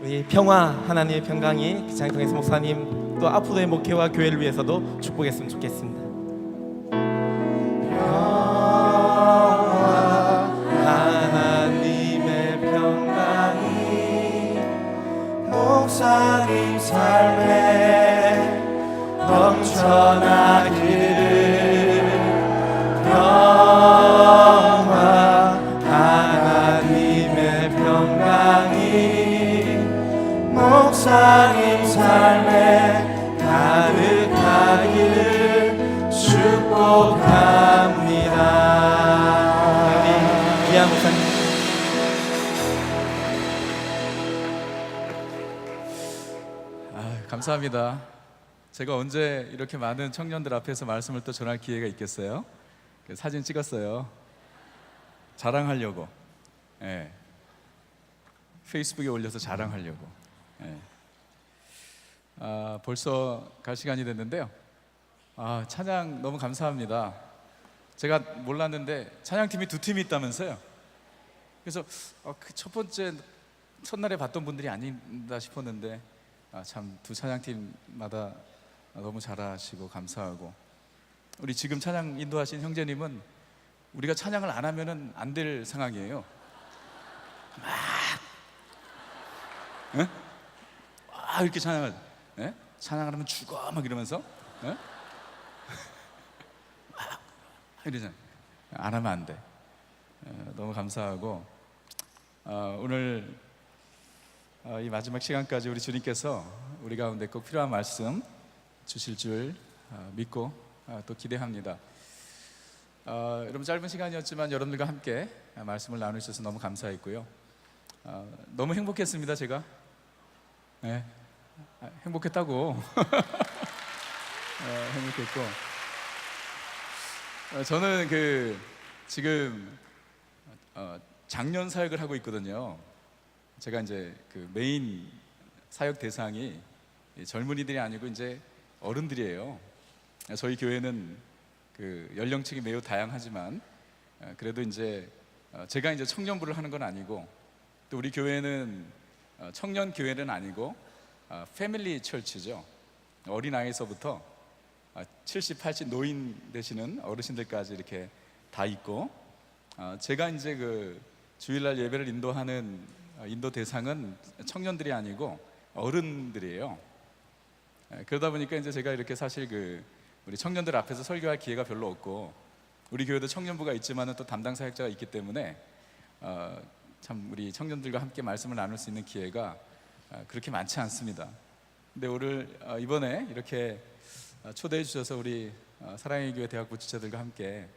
우리 평화 하나님의 평강이 장성혜수 목사님 또 앞으로의 목회와 교회를 위해서도 축복했으면 좋겠습니다. 평화 하나님의 평강이 목사님 삶에 넘쳐나기를. 평화 하나님의 평강이 목사님 삶에 가득하기를 축복합니다. 우리 귀한 목사님, 감사합니다. 제가 언제 이렇게 많은 청년들 앞에서 말씀을 또 전할 기회가 있겠어요? 사진 찍었어요. 자랑하려고. 예. 페이스북에 올려서 자랑하려고. 예. 벌써 갈 시간이 됐는데요. 찬양 너무 감사합니다. 제가 몰랐는데 찬양팀이 두 팀이 있다면서요. 그래서 그 첫 번째 첫날에 봤던 분들이 아닌가 싶었는데 참 두 찬양팀마다 너무 잘하시고 감사하고, 우리 지금 찬양 인도하신 형제님은 우리가 찬양을 안 하면은 안 될 상황이에요. 막 이렇게 찬양을, 찬양을 하면 죽어 막 이러면서 이러잖아요. 안 하면 안 돼. 너무 감사하고, 오늘 이 마지막 시간까지 우리 주님께서 우리 가운데 꼭 필요한 말씀 주실 줄 믿고 또 기대합니다. 여러분, 짧은 시간이었지만 여러분들과 함께 말씀을 나누셔서 너무 감사했고요. 너무 행복했습니다. 제가 행복했다고. 행복했고, 저는 지금 작년 사역을 하고 있거든요. 제가 이제 메인 사역 대상이 젊은이들이 아니고 이제 어른들이에요. 저희 교회는 연령층이 매우 다양하지만 그래도 이제 제가 이제 청년부를 하는 건 아니고, 또 우리 교회는 청년 교회는 아니고 패밀리 철치죠. 어린아이서부터 70, 80 노인 되시는 어르신들까지 이렇게 다 있고, 제가 이제 주일날 예배를 인도하는 인도 대상은 청년들이 아니고 어른들이에요. 그러다 보니까 이제 제가 이렇게 사실 우리 청년들 앞에서 설교할 기회가 별로 없고, 우리 교회도 청년부가 있지만은 또 담당 사역자가 있기 때문에 참 우리 청년들과 함께 말씀을 나눌 수 있는 기회가 그렇게 많지 않습니다. 근데 오늘 이번에 이렇게 초대해 주셔서 우리 사랑의 교회 대학부 지체들과 함께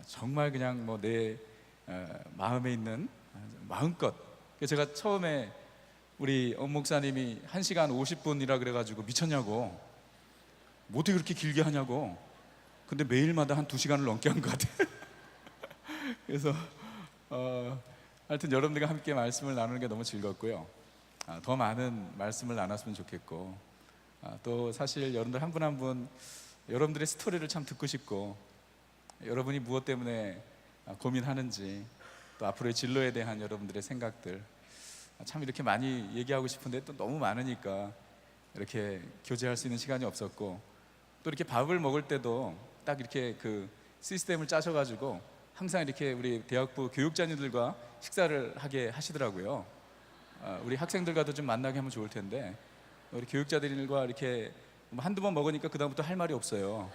정말 그냥 내 마음에 있는 마음껏, 제가 처음에 우리 목사님이 1시간 50분이라 그래가지고 미쳤냐고, 뭐 어떻게 그렇게 길게 하냐고. 근데 매일마다 한 2시간을 넘게 한 것 같아요. 그래서 하여튼 여러분들과 함께 말씀을 나누는 게 너무 즐겁고요. 더 많은 말씀을 나눴으면 좋겠고, 또 사실 여러분들 한 분 한 분 여러분들의 스토리를 참 듣고 싶고, 여러분이 무엇 때문에 고민하는지, 또 앞으로의 진로에 대한 여러분들의 생각들 참 이렇게 많이 얘기하고 싶은데 또 너무 많으니까 이렇게 교제할 수 있는 시간이 없었고, 또 이렇게 밥을 먹을 때도 딱 이렇게 시스템을 짜셔가지고 항상 이렇게 우리 대학부 교육자님들과 식사를 하게 하시더라고요. 우리 학생들과도 좀 만나게 하면 좋을 텐데, 우리 교육자들과 이렇게 한두 번 먹으니까 그다음부터 할 말이 없어요.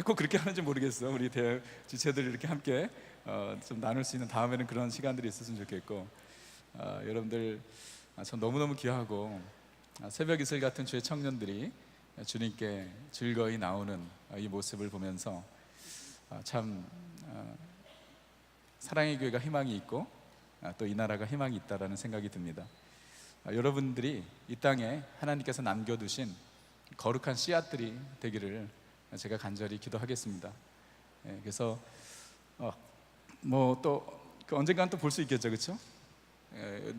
꼭 그렇게 하는지 모르겠어. 우리 대학 지체들 이렇게 함께 좀 나눌 수 있는 다음에는 그런 시간들이 있었으면 좋겠고, 여러분들 전 너무너무 귀하고, 새벽 이슬 같은 주의 청년들이 주님께 즐거이 나오는 이 모습을 보면서 참 사랑의 교회가 희망이 있고 또 이 나라가 희망이 있다라는 생각이 듭니다. 여러분들이 이 땅에 하나님께서 남겨두신 거룩한 씨앗들이 되기를 제가 간절히 기도하겠습니다. 그래서 또 언젠가는 또 볼 수 있겠죠, 그렇죠?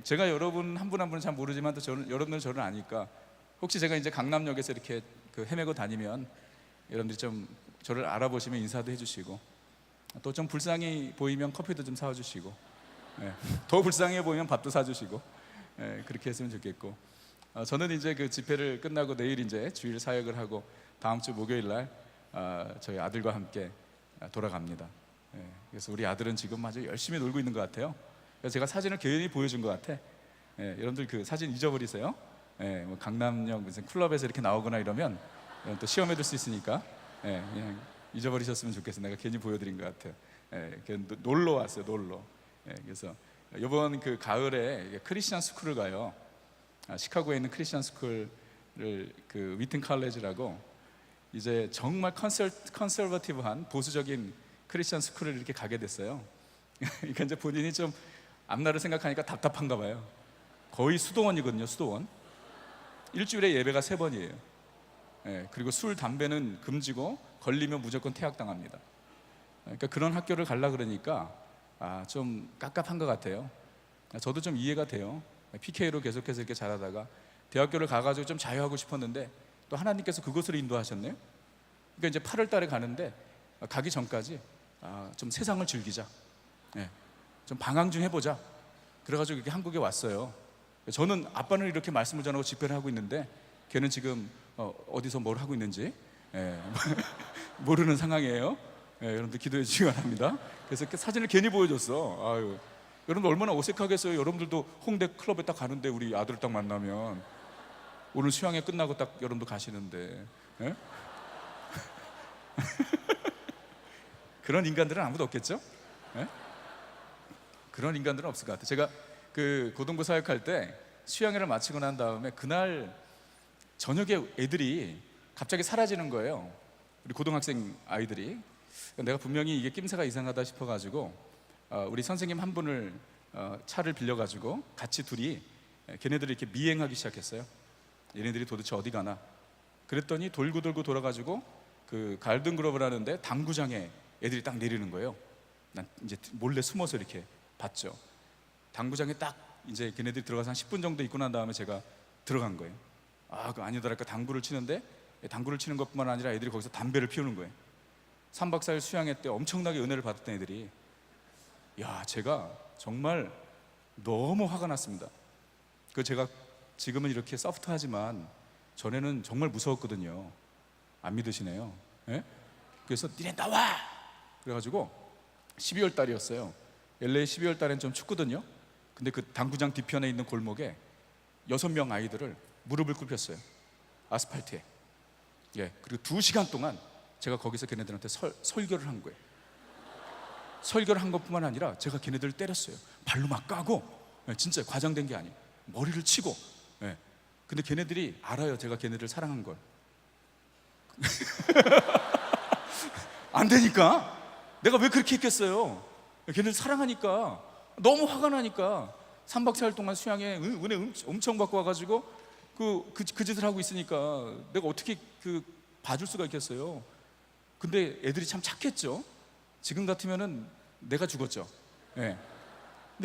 제가 여러분 한 분 한 분은 잘 모르지만 또 여러분들은 저를 아니까, 혹시 제가 이제 강남역에서 이렇게 헤매고 다니면 여러분들이 좀 저를 알아보시면 인사도 해주시고, 또 좀 불쌍히 보이면 커피도 좀 사와주시고, 예, 더 불쌍해 보이면 밥도 사주시고 그렇게 했으면 좋겠고, 저는 이제 그 집회를 끝나고 내일 이제 주일 사역을 하고 다음 주 목요일 날 저희 아들과 함께 돌아갑니다. 그래서 우리 아들은 지금 아주 열심히 놀고 있는 것 같아요. 그래서 제가 사진을 괜히 보여준 것 같아. 여러분들 그 사진 잊어버리세요. 뭐 강남역 무슨 클럽에서 이렇게 나오거나 이러면 또 시험에 들 수 있으니까 그냥 잊어버리셨으면 좋겠어요. 내가 괜히 보여드린 것 같아요. 놀러 왔어요, 놀러. 그래서 이번 그 가을에 크리스천 스쿨을 가요. 시카고에 있는 크리스천 스쿨을 그 위튼 칼레지라고 이제 정말 컨설버티브한 보수적인 크리스천 스쿨을 이렇게 가게 됐어요. 그러니까 이제 본인이 좀 앞날을 생각하니까 답답한가 봐요. 거의 수도원이거든요, 수도원. 일주일에 예배가 3번이에요. 그리고 술, 담배는 금지고 걸리면 무조건 퇴학당합니다. 그러니까 그런 학교를 가려고 그러니까 좀 깝깝한 것 같아요. 저도 좀 이해가 돼요. PK로 계속해서 이렇게 자라다가 대학교를 가가지고 좀 자유하고 싶었는데 또 하나님께서 그곳으로 인도하셨네요. 그러니까 이제 8월 달에 가는데 가기 전까지 좀 세상을 즐기자, 좀 방황 좀 해보자. 그래가지고 이렇게 한국에 왔어요. 저는 아빠는 이렇게 말씀을 전하고 집회를 하고 있는데 걔는 지금 어디서 뭘 하고 있는지 모르는 상황이에요. 여러분들 기도해 주시기 바랍니다. 그래서 이렇게 사진을 괜히 보여줬어. 아유, 여러분들 얼마나 어색하겠어요. 여러분들도 홍대 클럽에 딱 가는데 우리 아들 딱 만나면 오늘 수양회 끝나고 딱 여러분도 가시는데 그런 인간들은 아무도 없겠죠? 그런 인간들은 없을 것 같아요. 제가 그 고등부 사역할 때 수양회를 마치고 난 다음에 그날 저녁에 애들이 갑자기 사라지는 거예요. 우리 고등학생 아이들이. 내가 분명히 이게 낌새가 이상하다 싶어가지고 우리 선생님 한 분을 차를 빌려가지고 같이 둘이 걔네들이 이렇게 미행하기 시작했어요. 얘네들이 도대체 어디 가나. 그랬더니 돌고 돌아가지고 그 갈든그로브를 하는데 당구장에 애들이 딱 내리는 거예요. 난 이제 몰래 숨어서 이렇게 봤죠. 당구장에 딱 이제 걔네들이 들어가서 한 10분 정도 있고 난 다음에 제가 들어간 거예요. 그 아니더랄까 당구를 치는데 당구를 치는 것뿐만 아니라 애들이 거기서 담배를 피우는 거예요. 3박 4일 수양회 때 엄청나게 은혜를 받았던 애들이. 제가 정말 너무 화가 났습니다. 제가 지금은 이렇게 소프트하지만 전에는 정말 무서웠거든요. 안 믿으시네요. 그래서 니네 나와! 그래가지고 12월 달이었어요. LA 12월 달엔 좀 춥거든요. 근데 그 당구장 뒤편에 있는 골목에 6명 아이들을 무릎을 꿇혔어요. 아스팔트에. 그리고 2시간 동안 제가 거기서 걔네들한테 설교를 한 거예요. 설교를 한 것뿐만 아니라 제가 걔네들을 때렸어요. 발로 막 까고, 진짜 과장된 게 아니에요. 머리를 치고. 근데 걔네들이 알아요. 제가 걔네들 사랑한 걸. 안 되니까. 내가 왜 그렇게 했겠어요? 걔네들 사랑하니까. 너무 화가 나니까. 3박 4일 동안 수양에 은혜 엄청 받고 와가지고 그 짓을 하고 있으니까 내가 어떻게 봐줄 수가 있겠어요. 근데 애들이 참 착했죠. 지금 같으면은 내가 죽었죠. 근데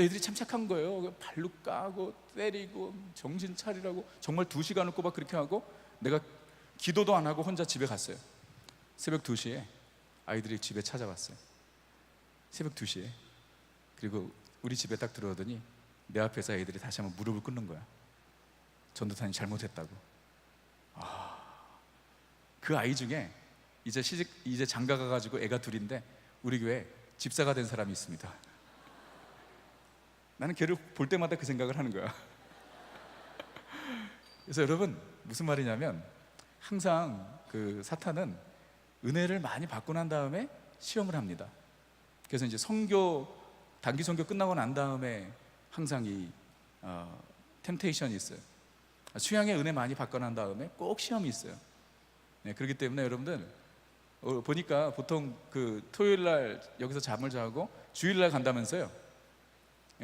애들이 참 착한 거예요. 발로 까고 때리고 정신 차리라고 정말 2시간을 꼬박 그렇게 하고 내가 기도도 안 하고 혼자 집에 갔어요. 새벽 2시에 아이들이 집에 찾아왔어요. 새벽 2시에. 그리고 우리 집에 딱 들어오더니 내 앞에서 애들이 다시 한번 무릎을 꿇는 거야. 전도사님 잘못했다고. 그 아이 중에 이제 장가 가가지고 애가 둘인데 우리 교회 집사가 된 사람이 있습니다. 나는 걔를 볼 때마다 그 생각을 하는 거야. 그래서 여러분 무슨 말이냐면 항상 그 사탄은 은혜를 많이 받고 난 다음에 시험을 합니다. 그래서 이제 단기 선교 끝나고 난 다음에 항상 이 템테이션이 있어요. 수양의 은혜 많이 받고 난 다음에 꼭 시험이 있어요. 그렇기 때문에 여러분들 보니까 보통 그 토요일 날 여기서 잠을 자고 주일 날 간다면서요.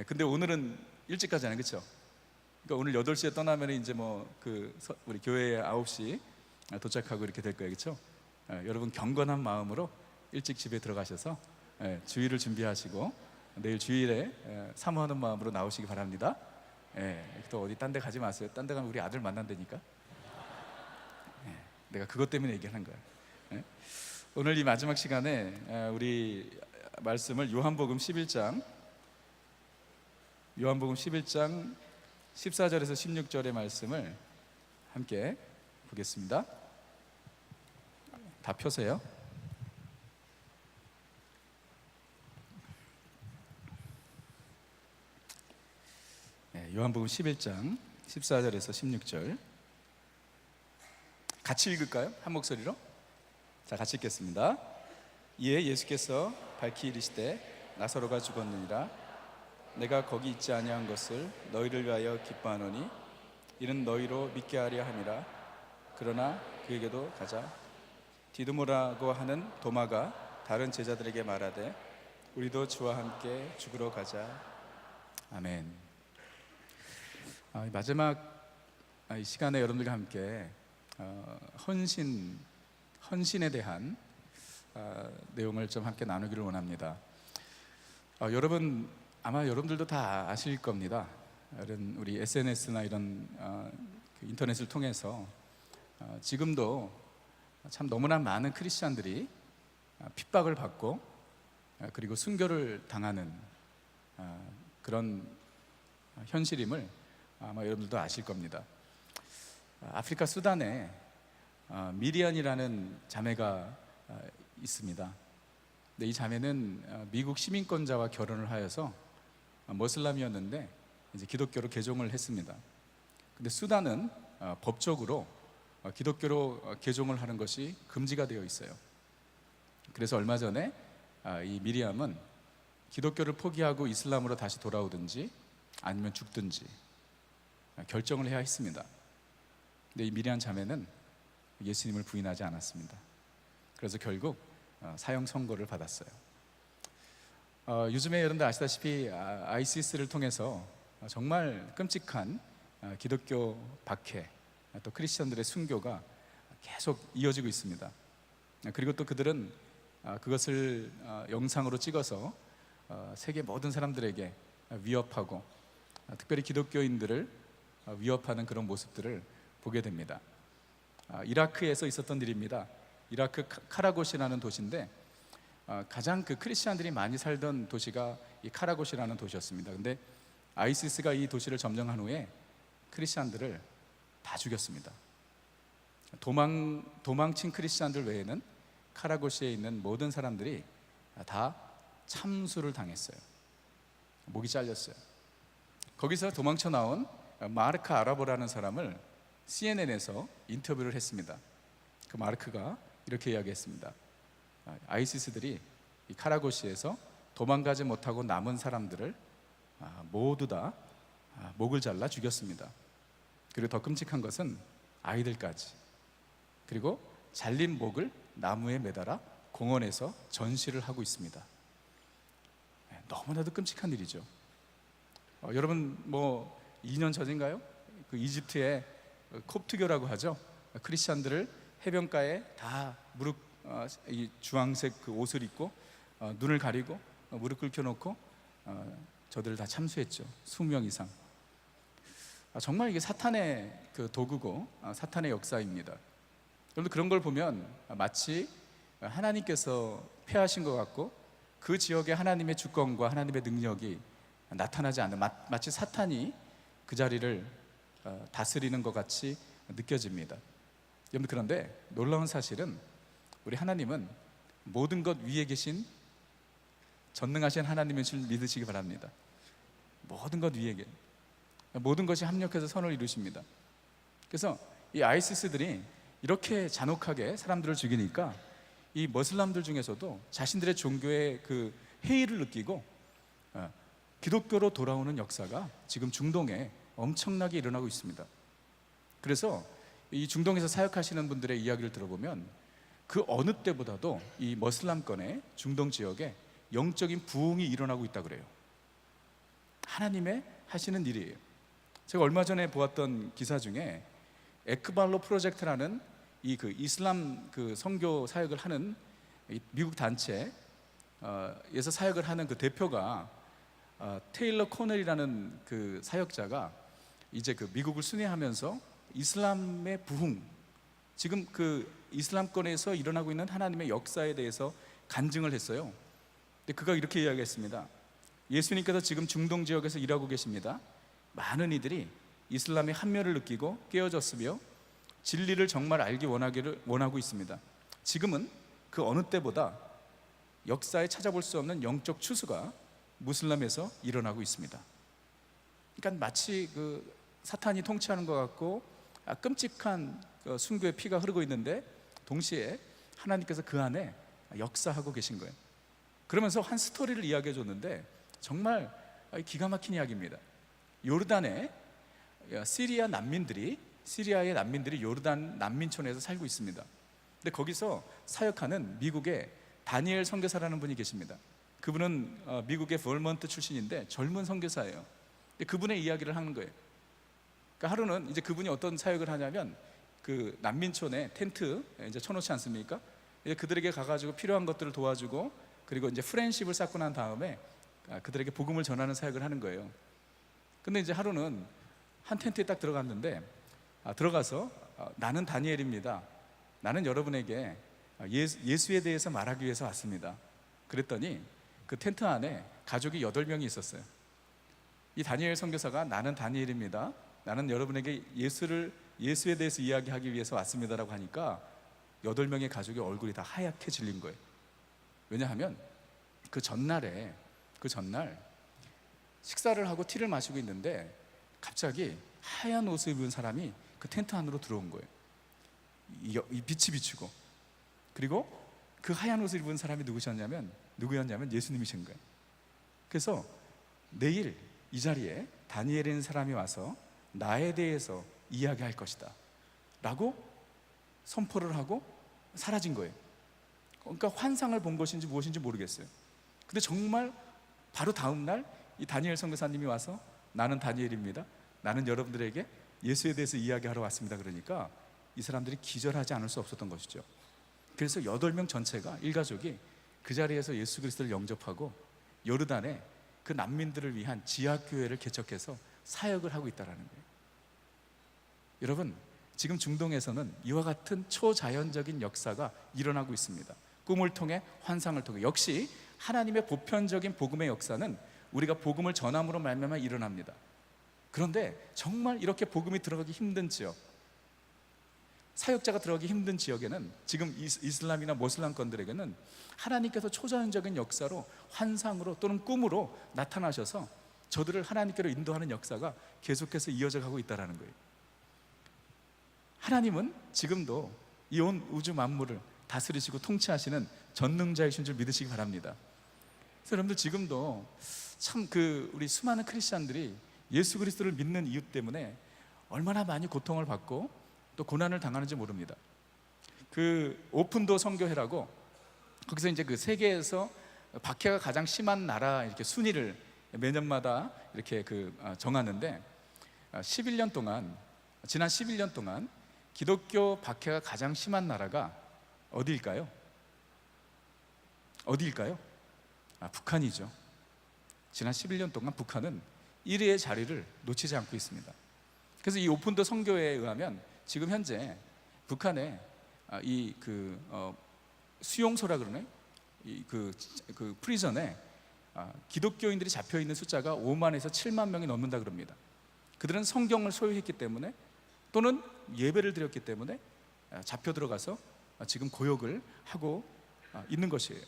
근데 오늘은 일찍 가잖아요, 그렇죠? 그러니까 오늘 8시에 떠나면 이제 우리 교회에 9시 도착하고 이렇게 될 거예요, 그렇죠? 여러분 경건한 마음으로 일찍 집에 들어가셔서 주일을 준비하시고 내일 주일에 사모하는 마음으로 나오시기 바랍니다. 또 어디 딴 데 가지 마세요. 딴 데 가면 우리 아들 만난다니까. 내가 그것 때문에 얘기하는 거야. 오늘 이 마지막 시간에 우리 말씀을 요한복음 11장 요한복음 11장 14절에서 16절의 말씀을 함께 보겠습니다. 다 펴세요. 네, 요한복음 11장 14절에서 16절 같이 읽을까요? 한 목소리로. 자, 같이 읽겠습니다. 이에 예수께서 밝히 이르시되 나사로가 죽었느니라. 내가 거기 있지 아니한 것을 너희를 위하여 기뻐하노니 이는 너희로 믿게 하려 함이라. 그러나 그에게도 가자. 디두모라고 하는 도마가 다른 제자들에게 말하되 우리도 주와 함께 죽으러 가자. 아멘. 마지막 이 시간에 여러분들과 함께 헌신에 대한 내용을 좀 함께 나누기를 원합니다. 여러분 아마 여러분들도 다 아실 겁니다. 이런 우리 SNS나 이런 인터넷을 통해서 지금도 참 너무나 많은 크리스찬들이 핍박을 받고 그리고 순교를 당하는 그런 현실임을 아마 여러분들도 아실 겁니다. 아프리카 수단에 미리안이라는 자매가 있습니다. 근데 이 자매는 미국 시민권자와 결혼을 하여서 머슬람이었는데 이제 기독교로 개종을 했습니다. 근데 수단은 법적으로 기독교로 개종을 하는 것이 금지가 되어 있어요. 그래서 얼마 전에 이 미리암은 기독교를 포기하고 이슬람으로 다시 돌아오든지 아니면 죽든지 결정을 해야 했습니다. 근데 이 미리암 자매는 예수님을 부인하지 않았습니다. 그래서 결국 사형 선고를 받았어요. 요즘에 여러분들 아시다시피 ISIS를 통해서 정말 끔찍한 기독교 박해, 또 크리스천들의 순교가 계속 이어지고 있습니다. 그리고 또 그들은 그것을 영상으로 찍어서 세계 모든 사람들에게 위협하고 특별히 기독교인들을 위협하는 그런 모습들을 보게 됩니다. 이라크에서 있었던 일입니다. 이라크 카라곳이라는 도시인데 가장 그 크리스천들이 많이 살던 도시가 이 카라곳이라는 도시였습니다. 근데 아이시스가 이 도시를 점령한 후에 크리스천들을 다 죽였습니다. 도망친 크리스천들 외에는 카라곳시에 있는 모든 사람들이 다 참수를 당했어요. 목이 잘렸어요. 거기서 도망쳐 나온 마르크 아라보라는 사람을 CNN에서 인터뷰를 했습니다. 그 마르크가 이렇게 이야기했습니다. 아이시스들이 이 카라고시에서 도망가지 못하고 남은 사람들을 모두 다 목을 잘라 죽였습니다. 그리고 더 끔찍한 것은 아이들까지. 그리고 잘린 목을 나무에 매달아 공원에서 전시를 하고 있습니다. 너무나도 끔찍한 일이죠. 여러분 2년 전인가요? 그 이집트의 콥트교라고 하죠. 크리스천들을 해변가에 다 이 주황색 그 옷을 입고 눈을 가리고 무릎 꿇혀놓고 저들을 다 참수했죠. 20명 이상. 정말 이게 사탄의 그 도구고 사탄의 역사입니다. 여러분 그런 걸 보면 마치 하나님께서 패하신 것 같고 그 지역에 하나님의 주권과 하나님의 능력이 나타나지 않는 마치 사탄이 그 자리를 다스리는 것 같이 느껴집니다. 여러분 그런데 놀라운 사실은 우리 하나님은 모든 것 위에 계신 전능하신 하나님인 줄 믿으시기 바랍니다. 모든 것 위에 모든 것이 합력해서 선을 이루십니다. 그래서 이 아이시스들이 이렇게 잔혹하게 사람들을 죽이니까 이 머슬람들 중에서도 자신들의 종교의 그 해이를 느끼고 기독교로 돌아오는 역사가 지금 중동에 엄청나게 일어나고 있습니다. 그래서 이 중동에서 사역하시는 분들의 이야기를 들어보면 그 어느 때보다도 이 머슬람권의 중동 지역에 영적인 부흥이 일어나고 있다고 그래요. 하나님의 하시는 일이에요. 제가 얼마 전에 보았던 기사 중에 에크발로 프로젝트라는 이 그 이슬람 그 선교 사역을 하는 미국 단체에서 사역을 하는 그 대표가 테일러 코넬이라는 그 사역자가 이제 그 미국을 순회하면서 이슬람의 부흥, 지금 그 이슬람권에서 일어나고 있는 하나님의 역사에 대해서 간증을 했어요. 근데 그가 이렇게 이야기했습니다. 예수님께서 지금 중동 지역에서 일하고 계십니다. 많은 이들이 이슬람의 한멸을 느끼고 깨어졌으며 진리를 정말 알기 원하고 있습니다. 지금은 그 어느 때보다 역사에 찾아볼 수 없는 영적 추수가 무슬림에서 일어나고 있습니다. 그러니까 마치 그 사탄이 통치하는 것 같고 끔찍한 순교의 피가 흐르고 있는데 동시에 하나님께서 그 안에 역사하고 계신 거예요. 그러면서 한 스토리를 이야기해 줬는데 정말 기가 막힌 이야기입니다. 요르단에 시리아의 난민들이 요르단 난민촌에서 살고 있습니다. 근데 거기서 사역하는 미국의 다니엘 선교사라는 분이 계십니다. 그분은 미국의 벌먼트 출신인데 젊은 선교사예요. 근데 그분의 이야기를 하는 거예요. 그러니까 하루는 이제 그분이 어떤 사역을 하냐면 그 난민촌에 텐트 이제 쳐놓지 않습니까? 이제 그들에게 가가지고 필요한 것들을 도와주고 그리고 이제 프렌십을 쌓고 난 다음에 그들에게 복음을 전하는 사역을 하는 거예요. 근데 이제 하루는 한 텐트에 딱 들어갔는데 들어가서 나는 다니엘입니다. 나는 여러분에게 예수에 대해서 말하기 위해서 왔습니다. 그랬더니 그 텐트 안에 가족이 8명이 있었어요. 이 다니엘 선교사가 나는 다니엘입니다. 나는 여러분에게 예수에 대해서 이야기하기 위해서 왔습니다라고 하니까 8명의 가족의 얼굴이 다 하얗게 질린 거예요. 왜냐하면 그 전날 식사를 하고 티를 마시고 있는데 갑자기 하얀 옷을 입은 사람이 그 텐트 안으로 들어온 거예요. 이 빛이 비추고, 그리고 그 하얀 옷을 입은 사람이 누구였냐면 예수님이신 거예요. 그래서 내일 이 자리에 다니엘이라는 사람이 와서 나에 대해서 이야기할 것이다 라고 선포를 하고 사라진 거예요. 그러니까 환상을 본 것인지 무엇인지 모르겠어요. 근데 정말 바로 다음 날 이 다니엘 선교사님이 와서 나는 다니엘입니다. 나는 여러분들에게 예수에 대해서 이야기하러 왔습니다. 그러니까 이 사람들이 기절하지 않을 수 없었던 것이죠. 그래서 8명 전체가 일가족이 그 자리에서 예수 그리스도를 영접하고 요르단에 그 난민들을 위한 지하교회를 개척해서 사역을 하고 있다는 거예요. 여러분, 지금 중동에서는 이와 같은 초자연적인 역사가 일어나고 있습니다. 꿈을 통해, 환상을 통해. 역시 하나님의 보편적인 복음의 역사는 우리가 복음을 전함으로 말미암아 일어납니다. 그런데 정말 이렇게 복음이 들어가기 힘든 지역, 사역자가 들어가기 힘든 지역에는 지금 이슬람이나 모슬람권들에게는 하나님께서 초자연적인 역사로, 환상으로 또는 꿈으로 나타나셔서 저들을 하나님께로 인도하는 역사가 계속해서 이어져 가고 있다는 거예요. 하나님은 지금도 이 온 우주 만물을 다스리시고 통치하시는 전능자이신 줄 믿으시기 바랍니다. 그래서 여러분들 지금도 참 우리 수많은 크리스찬들이 예수 그리스도를 믿는 이유 때문에 얼마나 많이 고통을 받고 또 고난을 당하는지 모릅니다. 그 오픈도 선교회라고 거기서 이제 그 세계에서 박해가 가장 심한 나라 이렇게 순위를 매년마다 이렇게 정하는데 11년 동안, 지난 11년 동안 기독교 박해가 가장 심한 나라가 어디일까요? 북한이죠. 지난 11년 동안 북한은 1위의 자리를 놓치지 않고 있습니다. 그래서 이 오픈도 선교회에 의하면 지금 현재 북한에 수용소라 그러네, 프리전에 기독교인들이 잡혀 있는 숫자가 5만에서 7만 명이 넘는다 그럽니다. 그들은 성경을 소유했기 때문에 또는 예배를 드렸기 때문에 잡혀 들어가서 지금 고역을 하고 있는 것이에요.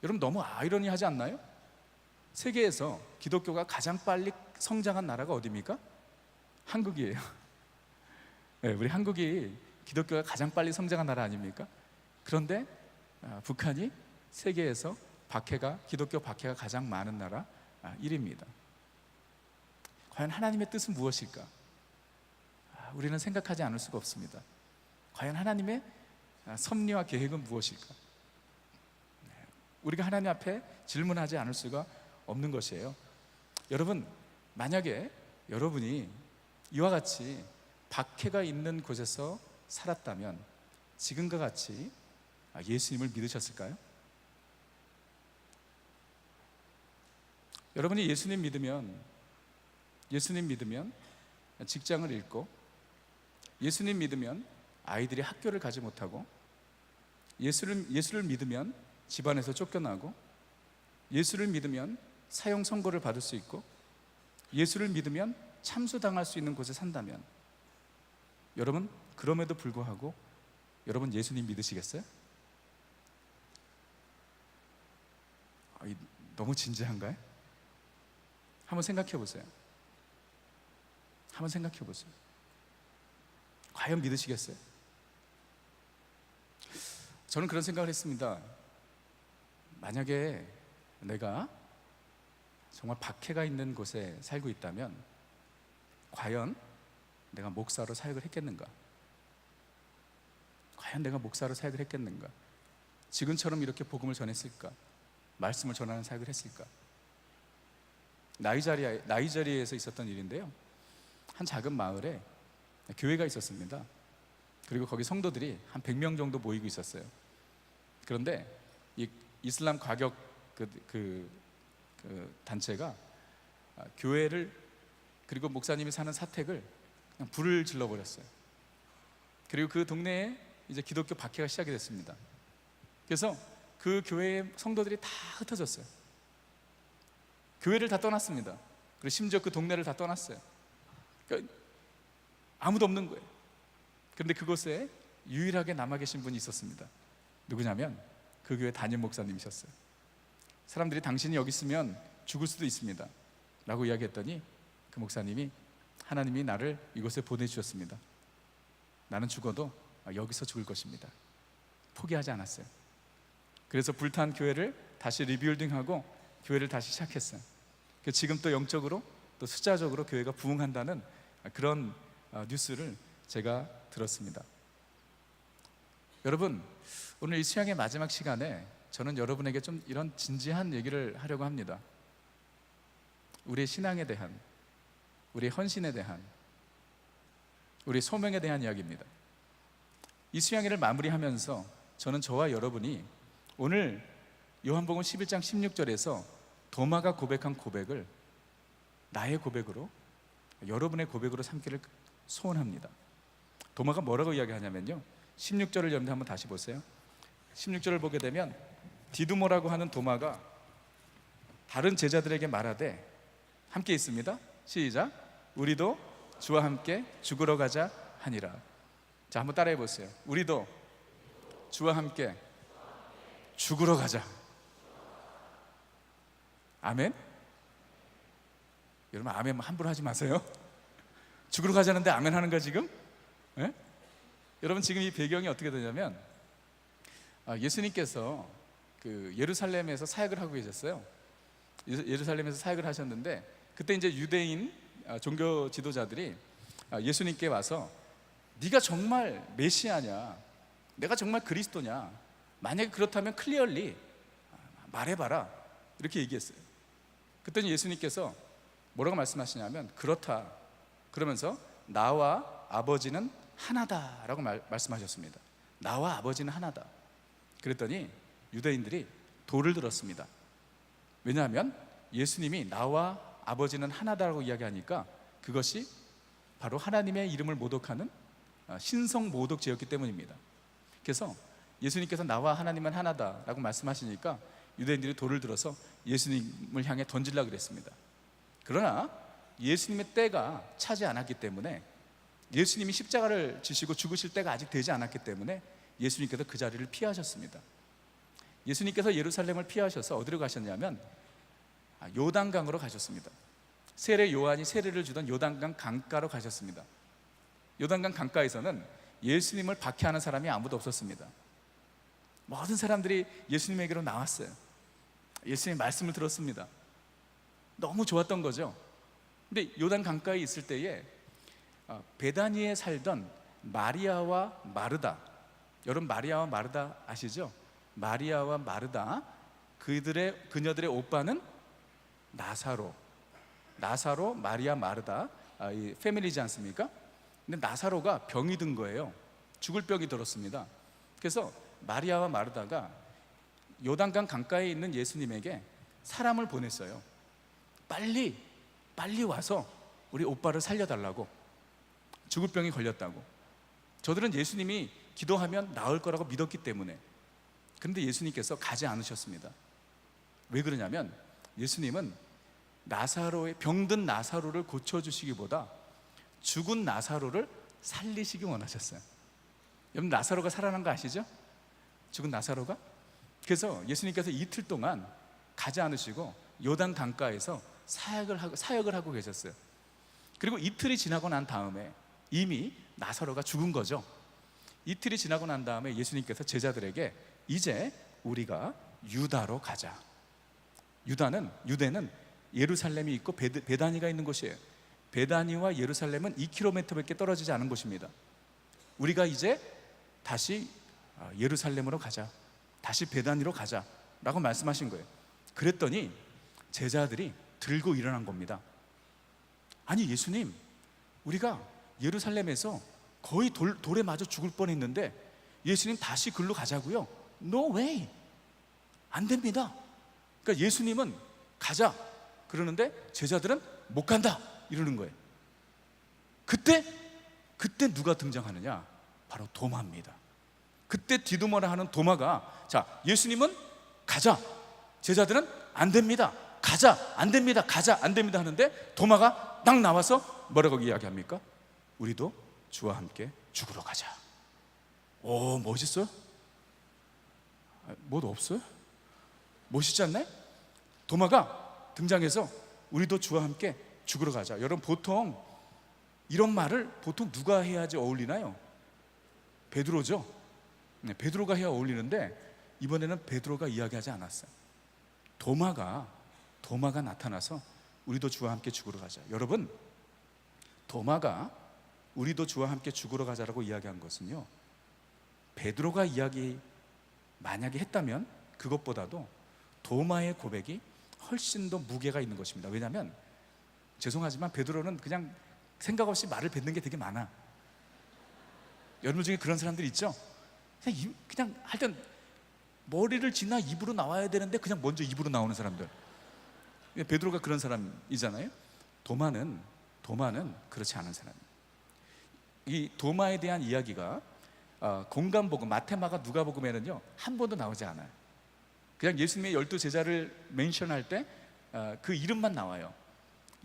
여러분, 너무 아이러니하지 않나요? 세계에서 기독교가 가장 빨리 성장한 나라가 어디입니까? 한국이에요. 네, 우리 한국이 기독교가 가장 빨리 성장한 나라 아닙니까? 그런데 북한이 세계에서 기독교 박해가 가장 많은 나라 1위입니다. 과연 하나님의 뜻은 무엇일까? 우리는 생각하지 않을 수가 없습니다. 과연 하나님의 섭리와 계획은 무엇일까? 우리가 하나님 앞에 질문하지 않을 수가 없는 것이에요. 여러분, 만약에 여러분이 이와 같이 박해가 있는 곳에서 살았다면 지금과 같이 예수님을 믿으셨을까요? 여러분이 예수님 믿으면 직장을 잃고, 예수님 믿으면 아이들이 학교를 가지 못하고, 예수를 믿으면 집안에서 쫓겨나고, 예수를 믿으면 사형 선고를 받을 수 있고 예수를 믿으면 참수당할 수 있는 곳에 산다면 여러분, 그럼에도 불구하고 여러분 예수님 믿으시겠어요? 너무 진지한가요? 한번 생각해 보세요. 한번 생각해 보세요. 과연 믿으시겠어요? 저는 그런 생각을 했습니다. 만약에 내가 정말 박해가 있는 곳에 살고 있다면 과연 내가 목사로 사역을 했겠는가? 과연 내가 목사로 사역을 했겠는가? 지금처럼 이렇게 복음을 전했을까? 말씀을 전하는 사역을 했을까? 나이자리에서 있었던 일인데요, 한 작은 마을에 교회가 있었습니다. 그리고 거기 성도들이 한 100명 정도 모이고 있었어요. 그런데 이 이슬람 과격 단체가 교회를, 그리고 목사님이 사는 사택을 그냥 불을 질러버렸어요. 그리고 그 동네에 이제 기독교 박해가 시작이 됐습니다. 그래서 그 교회의 성도들이 다 흩어졌어요. 교회를 다 떠났습니다. 그리고 심지어 그 동네를 다 떠났어요. 그러니까 아무도 없는 거예요. 그런데 그곳에 유일하게 남아 계신 분이 있었습니다. 누구냐면 그 교회 담임 목사님이셨어요. 사람들이 당신이 여기 있으면 죽을 수도 있습니다 라고 이야기했더니 그 목사님이, 하나님이 나를 이곳에 보내주셨습니다. 나는 죽어도 여기서 죽을 것입니다. 포기하지 않았어요. 그래서 불탄 교회를 다시 리빌딩하고 교회를 다시 시작했어요. 지금 또 영적으로 또 숫자적으로 교회가 부흥한다는 그런 뉴스를 제가 들었습니다. 여러분, 오늘 이 수양의 마지막 시간에 저는 여러분에게 좀 이런 진지한 얘기를 하려고 합니다. 우리의 신앙에 대한, 우리의 헌신에 대한, 우리의 소명에 대한 이야기입니다. 이 수양회를 마무리하면서 저는 저와 여러분이 오늘 요한복음 11장 16절에서 도마가 고백한 고백을 나의 고백으로, 여러분의 고백으로 삼기를 소원합니다. 도마가 뭐라고 이야기하냐면요, 16절을 여러분들 한번 다시 보세요. 16절을 보게 되면 디두모라고 하는 도마가 다른 제자들에게 말하되, 함께 있습니다. 시작. 우리도 주와 함께 죽으러 가자 하니라. 자, 한번 따라해 보세요. 우리도 주와 함께 죽으러 가자. 아멘? 여러분, 아멘 함부로 하지 마세요. 죽으러 가자는데 아멘 하는 거야 지금? 예? 여러분, 지금 이 배경이 어떻게 되냐면 예수님께서 그 예루살렘에서 사역을 하고 계셨어요. 예루살렘에서 사역을 하셨는데 그때 이제 유대인 종교 지도자들이 예수님께 와서 네가 정말 메시아냐, 내가 정말 그리스도냐, 만약에 그렇다면 클리어리 말해봐라, 이렇게 얘기했어요. 그랬더니 예수님께서 뭐라고 말씀하시냐면, 그렇다, 그러면서 나와 아버지는 하나다라고 말씀하셨습니다. 나와 아버지는 하나다. 그랬더니 유대인들이 돌을 들었습니다. 왜냐하면 예수님이 나와 아버지는 하나다라고 이야기하니까 그것이 바로 하나님의 이름을 모독하는 신성 모독죄였기 때문입니다. 그래서 예수님께서 나와 하나님은 하나다라고 말씀하시니까 유대인들이 돌을 들어서 예수님을 향해 던지려고 그랬습니다. 그러나 예수님의 때가 차지 않았기 때문에, 예수님이 십자가를 지시고 죽으실 때가 아직 되지 않았기 때문에 예수님께서 그 자리를 피하셨습니다. 예수님께서 예루살렘을 피하셔서 어디로 가셨냐면 요단강으로 가셨습니다. 세례 요한이 세례를 주던 요단강 강가로 가셨습니다. 요단강 강가에서는 예수님을 박해하는 사람이 아무도 없었습니다. 모든 사람들이 예수님에게로 나왔어요. 예수님의 말씀을 들었습니다. 너무 좋았던 거죠. 근데 요단 강가에 있을 때에 베다니에 살던 마리아와 마르다, 여러분 마리아와 마르다 아시죠? 마리아와 마르다, 그녀들의 오빠는 나사로, 마리아, 마르다, 이 패밀리지 않습니까? 근데 나사로가 병이 든 거예요. 죽을 병이 들었습니다. 그래서 마리아와 마르다가 요단강 강가에 있는 예수님에게 사람을 보냈어요. 빨리 와서 우리 오빠를 살려달라고. 죽을 병이 걸렸다고. 저들은 예수님이 기도하면 나을 거라고 믿었기 때문에. 그런데 예수님께서 가지 않으셨습니다. 왜 그러냐면 예수님은 나사로의 병든 나사로를 고쳐주시기보다 죽은 나사로를 살리시기 원하셨어요. 여러분, 나사로가 살아난 거 아시죠? 죽은 나사로가. 그래서 예수님께서 이틀 동안 가지 않으시고 요단 강가에서 사역을 하고 계셨어요. 그리고 이틀이 지나고 난 다음에 이미 나사로가 죽은 거죠. 이틀이 지나고 난 다음에 예수님께서 제자들에게 이제 우리가 유다로 가자. 유대는 예루살렘이 있고 베다니가 있는 곳이에요. 베다니와 예루살렘은 2km밖에 떨어지지 않은 곳입니다. 우리가 이제 다시 예루살렘으로 가자, 다시 베다니로 가자 라고 말씀하신 거예요. 그랬더니 제자들이 들고 일어난 겁니다. 아니 예수님, 우리가 예루살렘에서 거의 돌에 맞아 죽을 뻔했는데 예수님 다시 글로 가자고요? No way, 안 됩니다. 그러니까 예수님은 가자 그러는데 제자들은 못 간다 이러는 거예요. 그때 누가 등장하느냐? 바로 도마입니다. 그때 디도마라 하는 도마가, 자, 예수님은 가자, 제자들은 안 됩니다, 가자, 안 됩니다, 가자, 안 됩니다 하는데 도마가 딱 나와서 뭐라고 이야기합니까? 우리도 주와 함께 죽으러 가자. 오, 멋있어요? 뭐 없어요? 멋있지 않나요? 도마가 등장해서 우리도 주와 함께 죽으러 가자. 여러분, 보통 이런 말을 보통 누가 해야지 어울리나요? 베드로죠. 네, 베드로가 해야 어울리는데 이번에는 베드로가 이야기하지 않았어요. 도마가 나타나서 우리도 주와 함께 죽으러 가자. 여러분, 도마가 우리도 주와 함께 죽으러 가자라고 이야기한 것은요, 베드로가 이야기 만약에 했다면 그것보다도 도마의 고백이 훨씬 더 무게가 있는 것입니다. 왜냐하면 죄송하지만 베드로는 그냥 생각 없이 말을 뱉는 게 되게 많아. 여러분 중에 그런 사람들이 있죠? 그냥 하여튼 머리를 지나 입으로 나와야 되는데 그냥 먼저 입으로 나오는 사람들. 베드로가 그런 사람이잖아요. 도마는 그렇지 않은 사람이에요. 이 도마에 대한 이야기가 공간복음, 마태마가 누가복음에는요 한 번도 나오지 않아요. 그냥 예수님의 12제자를 멘션할 때 그 이름만 나와요.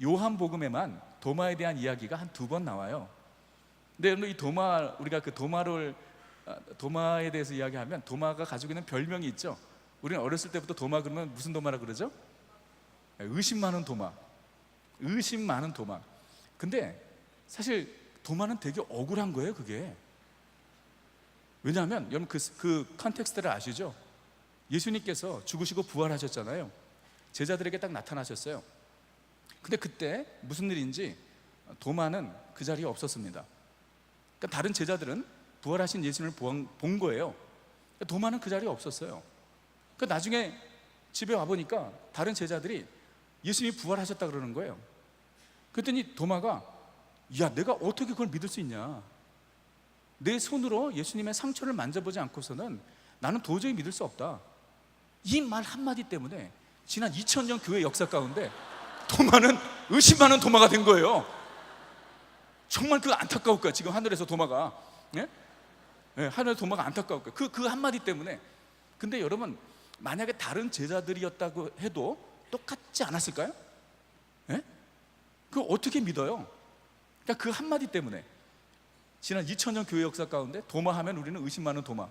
요한복음에만 도마에 대한 이야기가 한 2번 나와요. 근데 여러분, 이 도마, 우리가 그 도마에 대해서 이야기하면 도마가 가지고 있는 별명이 있죠. 우리는 어렸을 때부터 도마 그러면 무슨 도마라 그러죠? 의심 많은 도마. 의심 많은 도마. 근데 사실 도마는 되게 억울한 거예요, 그게. 왜냐하면 여러분 그 컨텍스트를 아시죠? 예수님께서 죽으시고 부활하셨잖아요. 제자들에게 딱 나타나셨어요. 근데 그때 무슨 일인지 도마는 그 자리에 없었습니다. 그러니까 다른 제자들은 부활하신 예수님을 본 거예요. 도마는 그 자리에 없었어요. 그러니까 나중에 집에 와보니까 다른 제자들이 예수님이 부활하셨다 그러는 거예요. 그랬더니 도마가, 야, 내가 어떻게 그걸 믿을 수 있냐? 내 손으로 예수님의 상처를 만져보지 않고서는 나는 도저히 믿을 수 없다. 이 말 한마디 때문에 지난 2000년 교회 역사 가운데 도마는 의심 많은 도마가 된 거예요. 정말 그 안타까울 거야. 지금 하늘에서 도마가, 예? 예, 하늘에서 도마가 안타까울 거야. 그 한마디 때문에. 근데 여러분, 만약에 다른 제자들이었다고 해도 똑같지 않았을까요? 예? 그걸 어떻게 믿어요? 그러니까 그 한마디 때문에 지난 2000년 교회 역사 가운데 도마 하면 우리는 의심 많은 도마.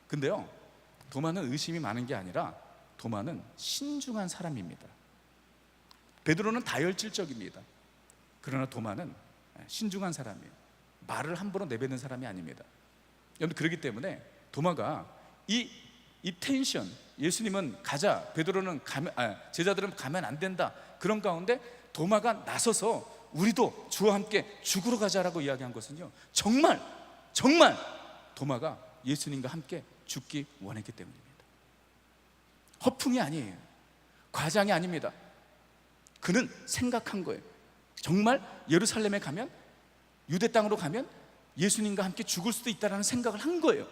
근데요, 도마는 의심이 많은 게 아니라 도마는 신중한 사람입니다. 베드로는 다혈질적입니다. 그러나 도마는 신중한 사람이에요. 말을 함부로 내뱉는 사람이 아닙니다. 여러분, 그렇기 때문에 도마가 이 텐션, 예수님은 가자, 베드로는 제자들은 가면 안 된다, 그런 가운데 도마가 나서서 우리도 주와 함께 죽으러 가자라고 이야기한 것은요, 정말 도마가 예수님과 함께 죽기 원했기 때문입니다. 허풍이 아니에요. 과장이 아닙니다. 그는 생각한 거예요. 정말 예루살렘에 가면, 유대 땅으로 가면 예수님과 함께 죽을 수도 있다는 생각을 한 거예요.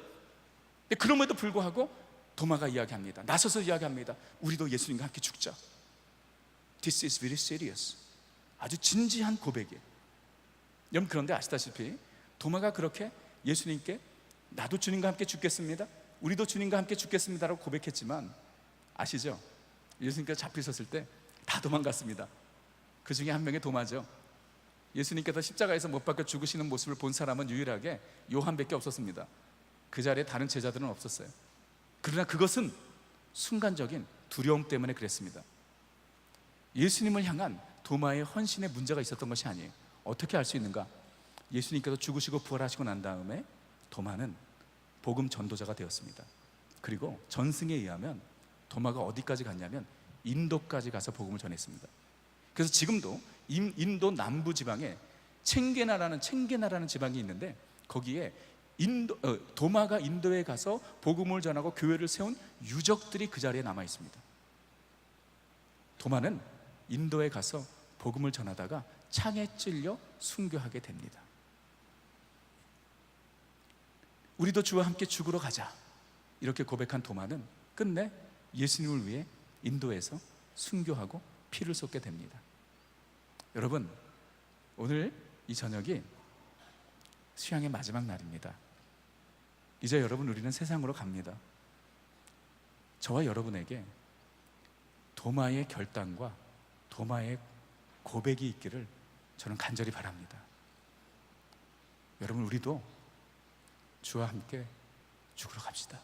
근데 그럼에도 불구하고 도마가 이야기합니다. 나서서 이야기합니다. 우리도 예수님과 함께 죽자. This is very serious. 아주 진지한 고백이에요. 여러분, 그런데 아시다시피 도마가 그렇게 예수님께 나도 주님과 함께 죽겠습니다, 우리도 주님과 함께 죽겠습니다라고 고백했지만 아시죠? 예수님께서 잡히셨을 때 다 도망갔습니다. 그 중에 한 명이 도마죠. 예수님께서 십자가에서 못 박혀 죽으시는 모습을 본 사람은 유일하게 요한밖에 없었습니다. 그 자리에 다른 제자들은 없었어요. 그러나 그것은 순간적인 두려움 때문에 그랬습니다. 예수님을 향한 도마의 헌신에 문제가 있었던 것이 아니에요. 어떻게 알 수 있는가? 예수님께서 죽으시고 부활하시고 난 다음에 도마는 복음 전도자가 되었습니다. 그리고 전승에 의하면 도마가 어디까지 갔냐면 인도까지 가서 복음을 전했습니다. 그래서 지금도 인도 남부 지방에 챙게나라는 지방이 있는데 거기에 도마가 인도에 가서 복음을 전하고 교회를 세운 유적들이 그 자리에 남아 있습니다. 도마는 인도에 가서 복음을 전하다가 창에 찔려 순교하게 됩니다. 우리도 주와 함께 죽으러 가자, 이렇게 고백한 도마는 끝내 예수님을 위해 인도에서 순교하고 피를 쏟게 됩니다. 여러분, 오늘 이 저녁이 수양의 마지막 날입니다. 이제 여러분, 우리는 세상으로 갑니다. 저와 여러분에게 도마의 결단과 도마의 고백이 있기를 저는 간절히 바랍니다. 여러분, 우리도 주와 함께 죽으러 갑시다.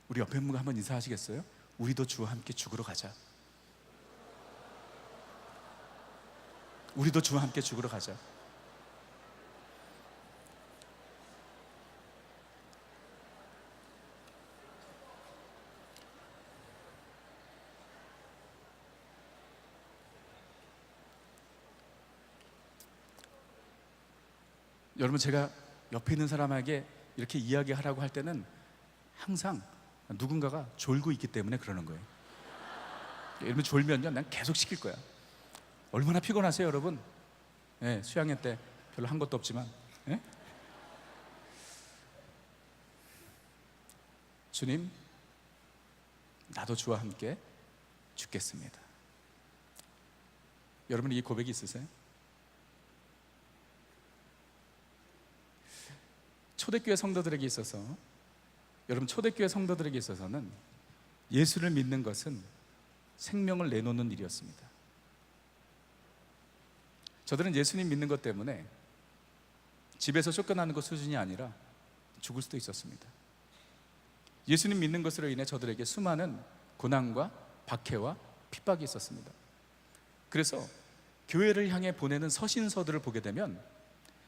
우리 옆에 분과 한번 인사하시겠어요? 우리도 주와 함께 죽으러 가자. 우리도 주와 함께 죽으러 가자. 여러분, 제가 옆에 있는 사람에게 이렇게 이야기하라고 할 때는 항상 누군가가 졸고 있기 때문에 그러는 거예요. 여러분, 졸면요, 난 계속 시킬 거야. 얼마나 피곤하세요, 여러분? 네, 수양회 때 별로 한 것도 없지만, 네? 주님, 나도 주와 함께 죽겠습니다. 여러분, 이 고백이 있으세요? 초대교회 성도들에게 있어서, 여러분, 초대교회 성도들에게 있어서는 예수를 믿는 것은 생명을 내놓는 일이었습니다. 저들은 예수님 믿는 것 때문에 집에서 쫓겨나는 것 수준이 아니라 죽을 수도 있었습니다. 예수님 믿는 것으로 인해 저들에게 수많은 고난과 박해와 핍박이 있었습니다. 그래서 교회를 향해 보내는 서신서들을 보게 되면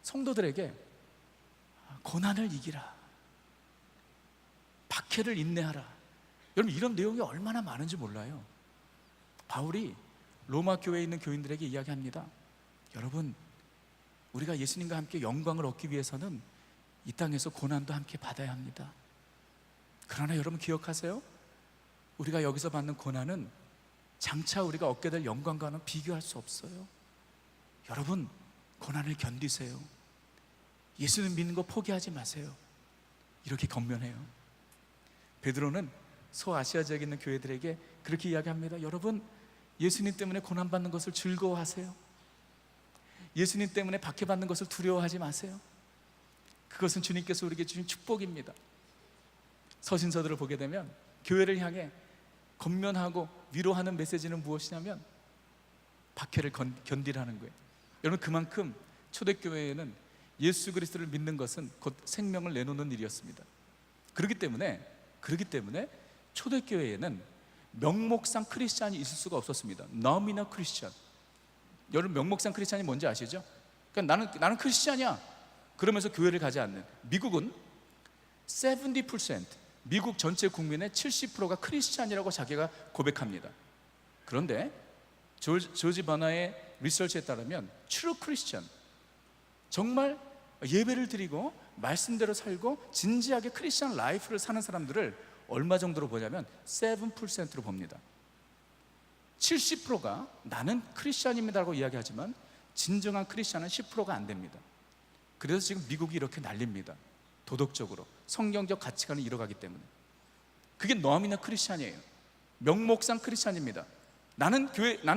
성도들에게 고난을 이기라, 박해를 인내하라, 여러분, 이런 내용이 얼마나 많은지 몰라요. 바울이 로마 교회에 있는 교인들에게 이야기합니다. 여러분, 우리가 예수님과 함께 영광을 얻기 위해서는 이 땅에서 고난도 함께 받아야 합니다. 그러나 여러분, 기억하세요? 우리가 여기서 받는 고난은 장차 우리가 얻게 될 영광과는 비교할 수 없어요. 여러분, 고난을 견디세요. 예수님 믿는 거 포기하지 마세요. 이렇게 권면해요. 베드로는 소아시아 지역에 있는 교회들에게 그렇게 이야기합니다. 여러분, 예수님 때문에 고난받는 것을 즐거워하세요. 예수님 때문에 박해받는 것을 두려워하지 마세요. 그것은 주님께서 우리에게 주신 축복입니다. 서신서들을 보게 되면 교회를 향해 권면하고 위로하는 메시지는 무엇이냐면 박해를 견디라는 거예요. 여러분, 그만큼 초대교회에는 예수 그리스도를 믿는 것은 곧 생명을 내놓는 일이었습니다. 그렇기 때문에 초대교회에는 명목상 크리스찬이 있을 수가 없었습니다. nominal 크리스찬. 여러분, 명목상 크리스찬이 뭔지 아시죠? 그러니까 나는 크리스찬이야 그러면서 교회를 가지 않는. 미국은 70%, 미국 전체 국민의 70%가 크리스찬이라고 자기가 고백합니다. 그런데 조지 버너의 리서치에 따르면 true 크리스찬, 정말 예배를 드리고 말씀대로 살고 진지하게 크리스찬 라이프를 사는 사람들을 얼마 정도로 보냐면 7%로 봅니다. 70%가 나는 크리스찬입니다라고 이야기하지만 진정한 크리스찬은 10%가 안 됩니다. 그래서 지금 미국이 이렇게 난립니다. 도덕적으로, 성경적 가치관을 잃어가기 때문에. 그게 너미나 크리스찬이에요. 명목상 크리스찬입니다. 나는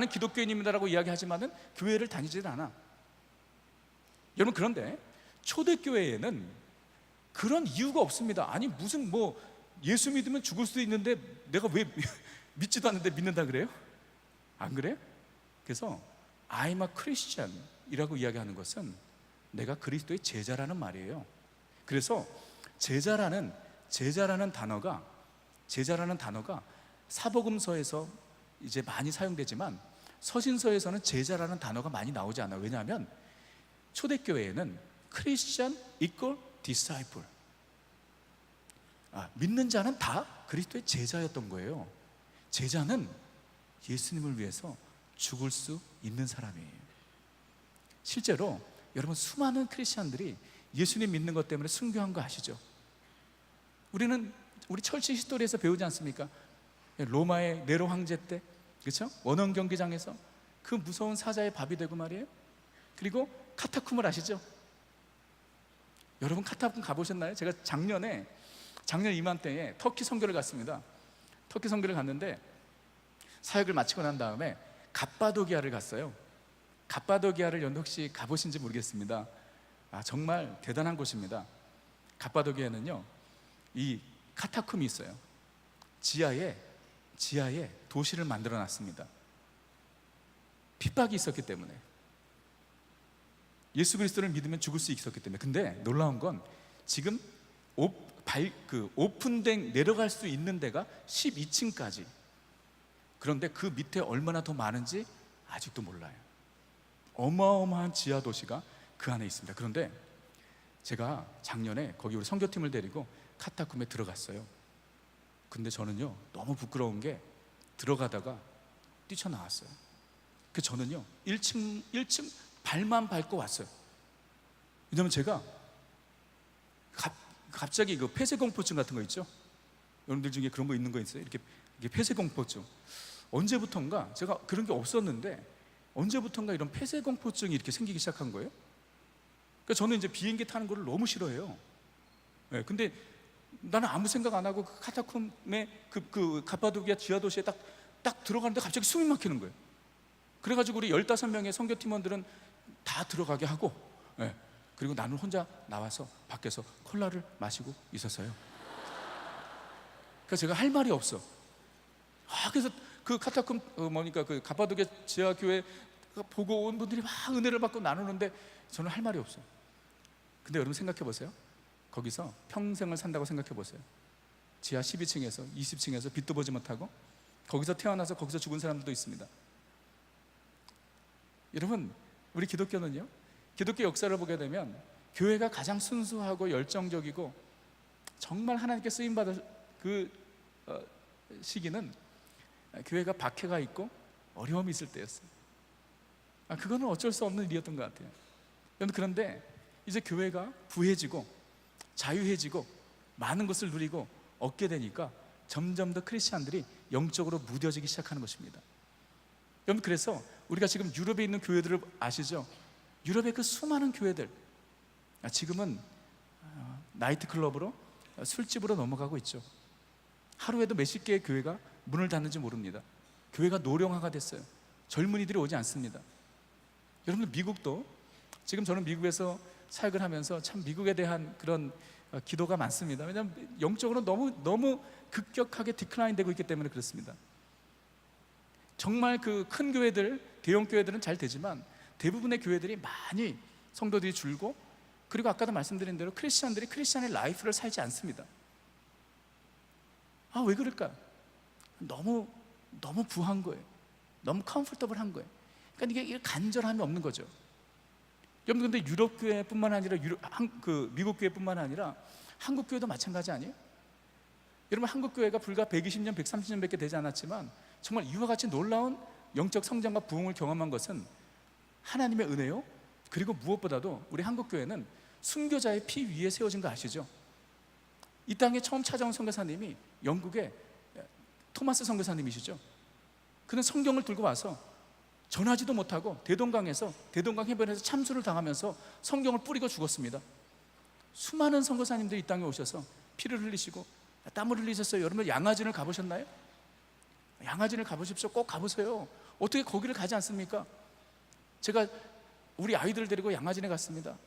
기독교인입니다라고 이야기하지만은 교회를 다니질 않아. 여러분, 그런데 초대교회에는 그런 이유가 없습니다. 아니, 무슨 예수 믿으면 죽을 수도 있는데 내가 왜 믿지도 않는데 믿는다 그래요? 안 그래요? 그래서 I'm a Christian 이라고 이야기하는 것은 내가 그리스도의 제자라는 말이에요. 그래서 제자라는 단어가 사복음서에서 이제 많이 사용되지만 서신서에서는 제자라는 단어가 많이 나오지 않아요. 왜냐하면 초대교회에는 Christian equal disciple, 믿는 자는 다 그리스도의 제자였던 거예요. 제자는 예수님을 위해서 죽을 수 있는 사람이에요. 실제로 여러분, 수많은 크리스찬들이 예수님 믿는 것 때문에 순교한 거 아시죠? 우리 철치 히스토리에서 배우지 않습니까? 로마의 네로 황제 때, 그렇죠? 원형 경기장에서 그 무서운 사자의 밥이 되고 말이에요. 그리고 카타쿰을 아시죠? 여러분, 카타쿰 가보셨나요? 제가 작년 이맘때에 터키 선교를 갔습니다. 터키 선교를 갔는데 사역을 마치고 난 다음에 갑바도기아를 갔어요. 갑바도기아를 여러분 혹시 가보신지 모르겠습니다. 정말 대단한 곳입니다. 갑바도기아는요, 이 카타쿰이 있어요. 지하에 도시를 만들어 놨습니다. 핍박이 있었기 때문에, 예수 그리스도를 믿으면 죽을 수 있었기 때문에. 근데 놀라운 건 지금 오픈된 내려갈 수 있는 데가 12층까지. 그런데 그 밑에 얼마나 더 많은지 아직도 몰라요. 어마어마한 지하 도시가 그 안에 있습니다. 그런데 제가 작년에 거기 우리 선교팀을 데리고 카타쿰에 들어갔어요. 근데 저는요, 너무 부끄러운 게 들어가다가 뛰쳐나왔어요. 그 저는요 1층 발만 밟고 왔어요. 왜냐면 제가 갑자기 그 폐쇄공포증 같은 거 있죠? 여러분들 중에 그런 거 있는 거 있어요? 이렇게 폐쇄공포증. 언제부턴가 제가 그런 게 없었는데 언제부턴가 이런 폐쇄공포증이 이렇게 생기기 시작한 거예요. 그러니까 저는 이제 비행기 타는 거를 너무 싫어해요. 네, 근데 나는 아무 생각 안 하고 그 카타쿰의 그 갑바도기아 지하도시에 딱 들어가는데 갑자기 숨이 막히는 거예요. 그래가지고 우리 15명의 선교팀원들은 다 들어가게 하고, 네, 그리고 나는 혼자 나와서 밖에서 콜라를 마시고 있었어요. 그래서 제가 할 말이 없어. 그래서 그 카타쿰 그 갑바도기아 지하교회 보고 온 분들이 막 은혜를 받고 나누는데 저는 할 말이 없어요. 근데 여러분 생각해 보세요. 거기서 평생을 산다고 생각해 보세요. 지하 12층에서 20층에서 빛도 보지 못하고 거기서 태어나서 거기서 죽은 사람들도 있습니다. 여러분, 우리 기독교는요, 기독교 역사를 보게 되면 교회가 가장 순수하고 열정적이고 정말 하나님께 쓰임받을 그 시기는 교회가 박해가 있고 어려움이 있을 때였어요. 그거는 어쩔 수 없는 일이었던 것 같아요. 그런데 이제 교회가 부해지고 자유해지고 많은 것을 누리고 얻게 되니까 점점 더 크리스찬들이 영적으로 무뎌지기 시작하는 것입니다. 여러분, 그래서 우리가 지금 유럽에 있는 교회들을 아시죠? 유럽의 그 수많은 교회들, 지금은 나이트클럽으로, 술집으로 넘어가고 있죠. 하루에도 몇십 개의 교회가 문을 닫는지 모릅니다. 교회가 노령화가 됐어요. 젊은이들이 오지 않습니다. 여러분들, 미국도 지금 저는 미국에서 사역을 하면서 참 미국에 대한 그런 기도가 많습니다. 왜냐하면 영적으로 너무 급격하게 디클라인 되고 있기 때문에 그렇습니다. 정말 그 큰 교회들, 대형 교회들은 잘 되지만 대부분의 교회들이 많이 성도들이 줄고, 그리고 아까도 말씀드린 대로 크리스찬들이 크리스찬의 라이프를 살지 않습니다. 왜 그럴까? 너무 부한 거예요. 너무 컴포터블한 거예요. 그러니까 이게 간절함이 없는 거죠. 여러분, 근데 유럽 교회뿐만 아니라 미국 교회뿐만 아니라 한국 교회도 마찬가지 아니에요? 여러분, 한국 교회가 불과 120년, 130년밖에 되지 않았지만 정말 이와 같이 놀라운 영적 성장과 부흥을 경험한 것은 하나님의 은혜요. 그리고 무엇보다도 우리 한국 교회는 순교자의 피 위에 세워진 거 아시죠? 이 땅에 처음 찾아온 선교사님이 영국의 토마스 선교사님이시죠. 그는 성경을 들고 와서 전하지도 못하고 대동강 해변에서 참수를 당하면서 성경을 뿌리고 죽었습니다. 수많은 선교사님들이 이 땅에 오셔서 피를 흘리시고 땀을 흘리셨어요. 여러분, 양화진을 가보셨나요? 양화진을 가보십시오. 꼭 가보세요. 어떻게 거기를 가지 않습니까? 제가 우리 아이들을 데리고 양화진에 갔습니다.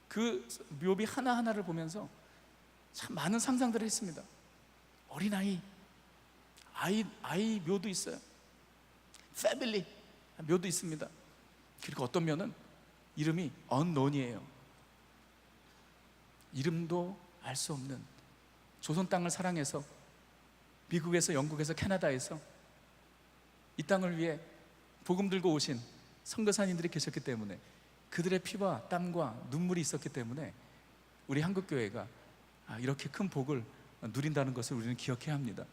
그 묘비 하나하나를 보면서 참 많은 상상들을 했습니다. 어린아이, 아이 묘도 있어요. 패밀리 묘도 있습니다. 그리고 어떤 묘는 이름이 언논이에요. 이름도 알 수 없는, 조선 땅을 사랑해서 미국에서, 영국에서, 캐나다에서 이 땅을 위해 복음 들고 오신 선교사님들이 계셨기 때문에, 그들의 피와 땀과 눈물이 있었기 때문에 우리 한국교회가 이렇게 큰 복을 누린다는 것을 우리는 기억해야 합니다.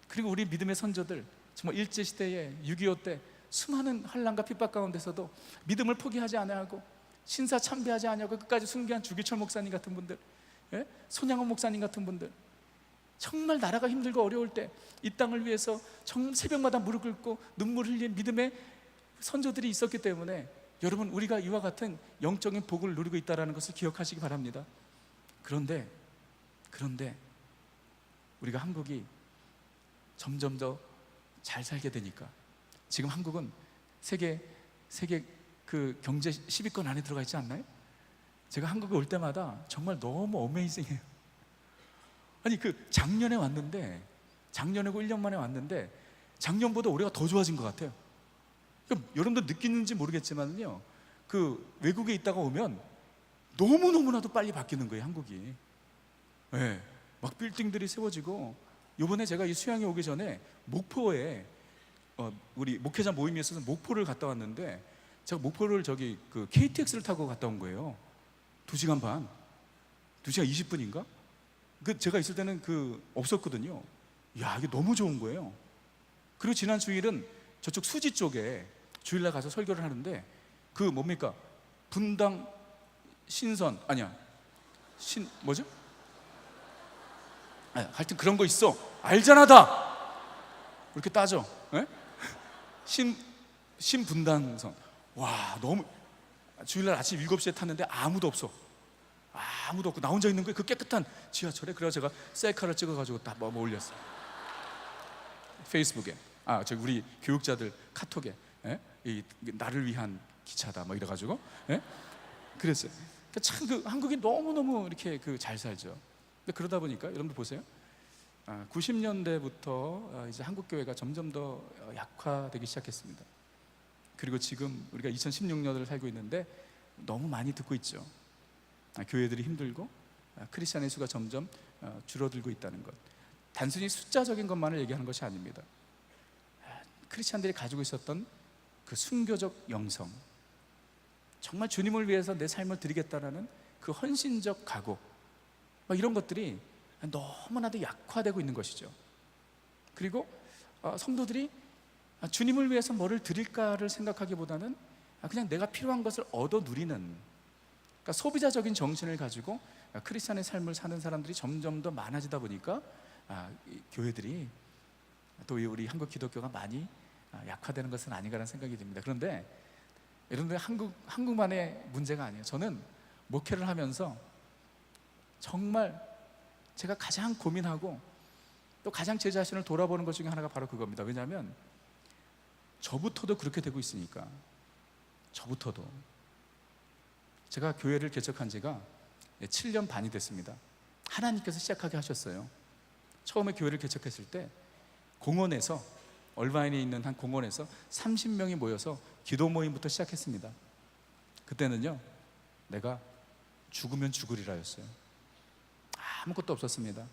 그리고 우리 믿음의 선조들, 정말 일제시대에 6.25 때 수많은 환난과 핍박 가운데서도 믿음을 포기하지 아니하고 신사 참배하지 아니하고 끝까지 순교한 주기철 목사님 같은 분들, 손양원 목사님 같은 분들, 정말 나라가 힘들고 어려울 때 이 땅을 위해서 정말 새벽마다 무릎 꿇고 눈물 흘린 믿음의 선조들이 있었기 때문에 여러분, 우리가 이와 같은 영적인 복을 누리고 있다는 것을 기억하시기 바랍니다. 그런데 우리가 한국이 점점 더 잘 살게 되니까, 지금 한국은 세계 그 경제 10위권 안에 들어가 있지 않나요? 제가 한국에 올 때마다 정말 너무 어메이징해요. 아니, 작년에 왔는데, 작년이고 1년 만에 왔는데 작년보다 올해가 더 좋아진 것 같아요. 여러분들 느끼는지 모르겠지만요, 외국에 있다가 오면 너무나도 빨리 바뀌는 거예요, 한국이. 막 빌딩들이 세워지고, 이번에 제가 이 수양에 오기 전에 목포에 우리 목회자 모임이 있어서 목포를 갔다 왔는데, 제가 목포를 KTX를 타고 갔다 온 거예요. 2시간 반, 2시간 20분인가? 제가 있을 때는 없었거든요. 이야, 이게 너무 좋은 거예요. 그리고 지난 주일은 저쪽 수지 쪽에 주일날 가서 설교를 하는데, 뭡니까? 분당 신선, 뭐죠? 하여튼 그런 거 있어. 알잖아, 다. 이렇게 따져. 신분당선. 와, 너무, 주일날 아침 7시에 탔는데 아무도 없어. 아무도 없고 나 혼자 있는 거예요. 그 깨끗한 지하철에. 그래서 제가 셀카를 찍어가지고 다 올렸어요, 페이스북에. 우리 교육자들 카톡에, 나를 위한 기차다 이래가지고, 그랬어요. 참 한국이 너무너무 이렇게 잘 살죠. 근데 그러다 보니까 여러분들 보세요. 90년대부터 이제 한국 교회가 점점 더 약화되기 시작했습니다. 그리고 지금 우리가 2016년을 살고 있는데 너무 많이 듣고 있죠. 교회들이 힘들고 크리스찬의 수가 점점 줄어들고 있다는 것. 단순히 숫자적인 것만을 얘기하는 것이 아닙니다. 크리스찬들이 가지고 있었던 순교적 영성, 정말 주님을 위해서 내 삶을 드리겠다라는 헌신적 각오, 이런 것들이 너무나도 약화되고 있는 것이죠. 그리고 성도들이 주님을 위해서 뭐를 드릴까를 생각하기보다는 그냥 내가 필요한 것을 얻어 누리는, 소비자적인 정신을 가지고 크리스찬의 삶을 사는 사람들이 점점 더 많아지다 보니까 교회들이, 또 우리 한국 기독교가 많이 약화되는 것은 아닌가라는 생각이 듭니다. 그런데 여러분들, 한국만의 문제가 아니에요. 저는 목회를 하면서 정말 제가 가장 고민하고 또 가장 제 자신을 돌아보는 것 중에 하나가 바로 그겁니다. 왜냐하면 저부터도 그렇게 되고 있으니까. 저부터도. 제가 교회를 개척한 지가 7년 반이 됐습니다. 하나님께서 시작하게 하셨어요. 처음에 교회를 개척했을 때 공원에서, 얼바인에 있는 한 공원에서 30명이 모여서 기도 모임부터 시작했습니다. 그때는요, 내가 죽으면 죽으리라였어요. 아무것도 없었습니다.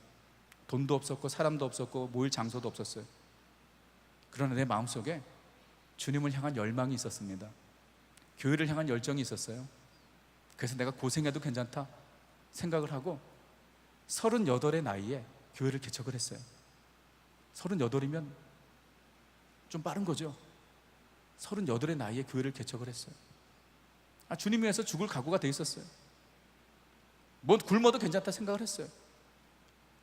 돈도 없었고 사람도 없었고 모일 장소도 없었어요. 그러나 내 마음속에 주님을 향한 열망이 있었습니다. 교회를 향한 열정이 있었어요. 그래서 내가 고생해도 괜찮다 생각을 하고 38의 나이에 교회를 개척을 했어요. 38이면 좀 빠른 거죠. 38의 나이에 교회를 개척을 했어요. 주님 위해서 죽을 각오가 돼 있었어요. 뭐 굶어도 괜찮다 생각을 했어요.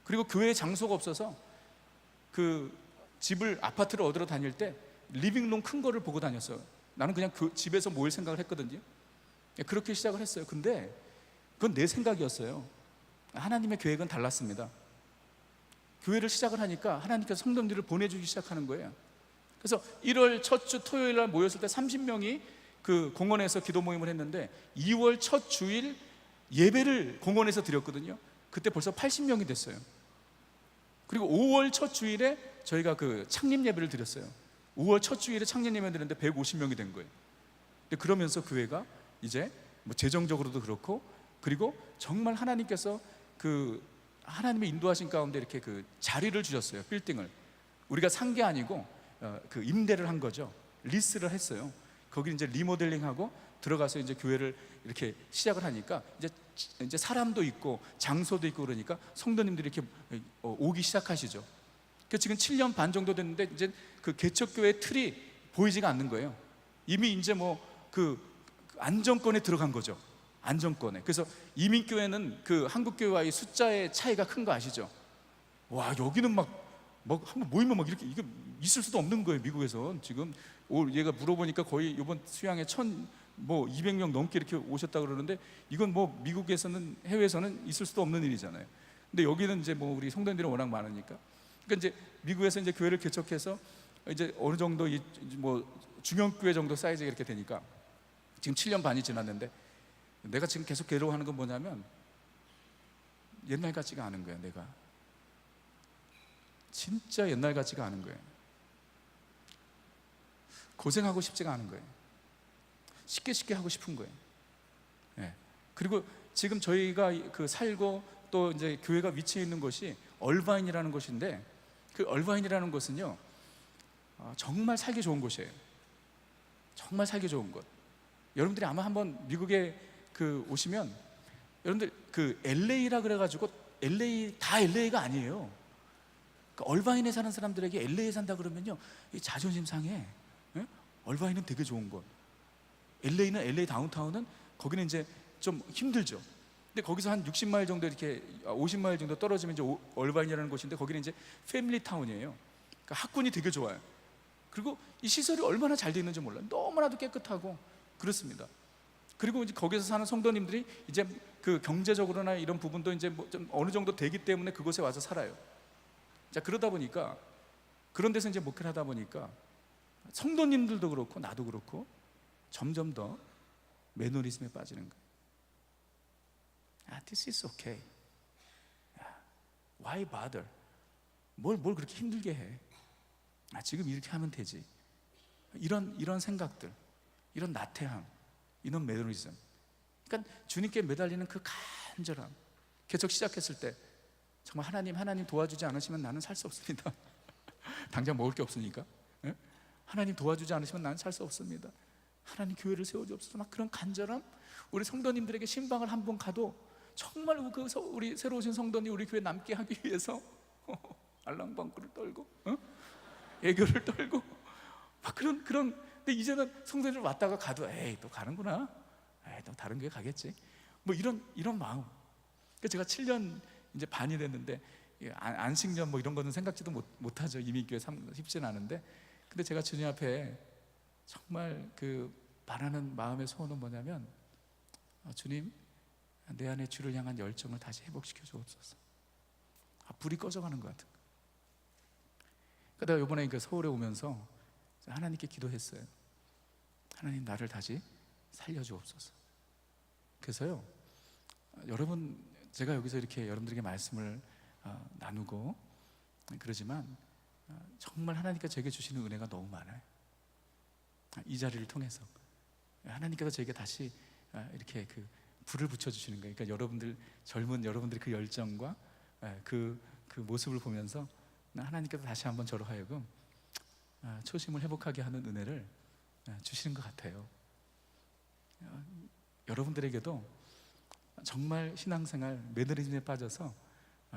그리고 교회에 장소가 없어서 집을, 아파트를 얻으러 다닐 때 리빙룸 큰 거를 보고 다녔어요. 나는 그냥 집에서 모일 생각을 했거든요. 그렇게 시작을 했어요. 근데 그건 내 생각이었어요. 하나님의 계획은 달랐습니다. 교회를 시작을 하니까 하나님께서 성도들을 보내주기 시작하는 거예요. 그래서 1월 첫 주 토요일 날 모였을 때 30명이 공원에서 기도 모임을 했는데 2월 첫 주일 예배를 공원에서 드렸거든요. 그때 벌써 80명이 됐어요. 그리고 5월 첫 주일에 저희가 그 창립 예배를 드렸어요. 5월 첫 주일에 창립 예배 드렸는데 150명이 된 거예요. 근데 그러면서 교회가 이제 뭐 재정적으로도 그렇고, 그리고 정말 하나님께서 그 하나님의 인도하신 가운데 이렇게 그 자리를 주셨어요. 빌딩을 우리가 산 게 아니고 그 임대를 한 거죠. 리스를 했어요. 거기 이제 리모델링하고 들어가서 이제 교회를 이렇게 시작을 하니까 이제 사람도 있고 장소도 있고 그러니까 성도님들이 이렇게 오기 시작하시죠. 그 지금 7년 반 정도 됐는데 이제 그 개척교회 틀이 보이지가 않는 거예요. 이미 이제 뭐 그 안정권에 들어간 거죠. 안정권에. 그래서 이민교회는 그 한국교회와의 숫자의 차이가 큰 거 아시죠? 와, 여기는 막 한번 모이면 막 이렇게 이게 있을 수도 없는 거예요. 미국에선 지금 얘가 물어보니까 거의 이번 수양에 200명 넘게 이렇게 오셨다 그러는데, 이건 뭐 미국에서는, 해외에서는 있을 수도 없는 일이잖아요. 근데 여기는 이제 뭐 우리 성도님들이 워낙 많으니까, 그러니까 이제 미국에서 이제 교회를 개척해서 이제 어느 정도 뭐 중형교회 정도 사이즈가 이렇게 되니까 지금 7년 반이 지났는데, 내가 지금 계속 괴로워하는 건 뭐냐면 옛날 같지가 않은 거예요. 내가 진짜 옛날 같지가 않은 거예요. 고생하고 싶지가 않은 거예요. 쉽게 하고 싶은 거예요. 네. 그리고 지금 저희가 그 살고 또 이제 교회가 위치해 있는 곳이 얼바인이라는 곳인데, 그 얼바인이라는 곳은요 정말 살기 좋은 곳이에요. 정말 살기 좋은 곳. 여러분들이 아마 한번 미국에 그 오시면, 여러분들 그 LA라 그래가지고 LA 다 LA가 아니에요. 그러니까 얼바인에 사는 사람들에게 LA에 산다 그러면요 이 자존심 상해. 예? 얼바인은 되게 좋은 곳. LA는 LA 다운타운은 거기는 이제 좀 힘들죠. 근데 거기서 한 60마일 정도 이렇게 50마일 정도 떨어지면 이제 얼바인이라는 곳인데, 거기는 이제 패밀리 타운이에요. 그러니까 학군이 되게 좋아요. 그리고 이 시설이 얼마나 잘 돼 있는지 몰라요. 너무나도 깨끗하고 그렇습니다. 그리고 이제 거기서 사는 성도님들이 이제 그 경제적으로나 이런 부분도 이제 뭐 좀 어느 정도 되기 때문에 그곳에 와서 살아요. 자, 그러다 보니까, 그런 데서 이제 목회를 하다 보니까 성도님들도 그렇고 나도 그렇고 점점 더 매너리즘에 빠지는 거예요. This is okay. Why bother? 뭘 그렇게 힘들게 해? 지금 이렇게 하면 되지. 이런 생각들, 이런 나태함, 이런 매너리즘. 그러니까 주님께 매달리는 그 간절함. 개척 시작했을 때 정말 하나님 도와주지 않으시면 나는 살 수 없습니다. 당장 먹을 게 없으니까. 예? 하나님 도와주지 않으시면 나는 살 수 없습니다. 하나님 교회를 세워주옵소서. 막 그런 간절함. 우리 성도님들에게 신방을 한 번 가도 정말 우리 새로 오신 성도님 우리 교회 남게 하기 위해서 알랑방구를 떨고 애교를 떨고 막 그런. 근데 이제는 성도들 왔다가 가도 에이 또 가는구나, 에이 또 다른 교회 가겠지, 뭐 이런 마음. 그러니까 제가 7년 이제 반이 됐는데 안식년 뭐 이런 거는 생각지도 못하죠. 이민교회 쉽지는 않은데, 근데 제가 주님 앞에 정말 그 바라는 마음의 소원은 뭐냐면, 주님, 내 안에 주를 향한 열정을 다시 회복시켜 주옵소서. 불이 꺼져가는 것 같은. 그러니까 내가 이번에 그 서울에 오면서 하나님께 기도했어요. 하나님, 나를 다시 살려주옵소서. 그래서요, 여러분, 제가 여기서 이렇게 여러분들에게 말씀을 나누고 그러지만 정말 하나님께서 제게 주시는 은혜가 너무 많아요. 이 자리를 통해서 하나님께서 제게 다시 이렇게 그 불을 붙여주시는 거예요. 그러니까 여러분들, 젊은 여러분들의 그 열정과 그 모습을 보면서 하나님께서 다시 한번 저로 하여금 초심을 회복하게 하는 은혜를 주시는 것 같아요. 여러분들에게도 정말 신앙생활 매너리즘에 빠져서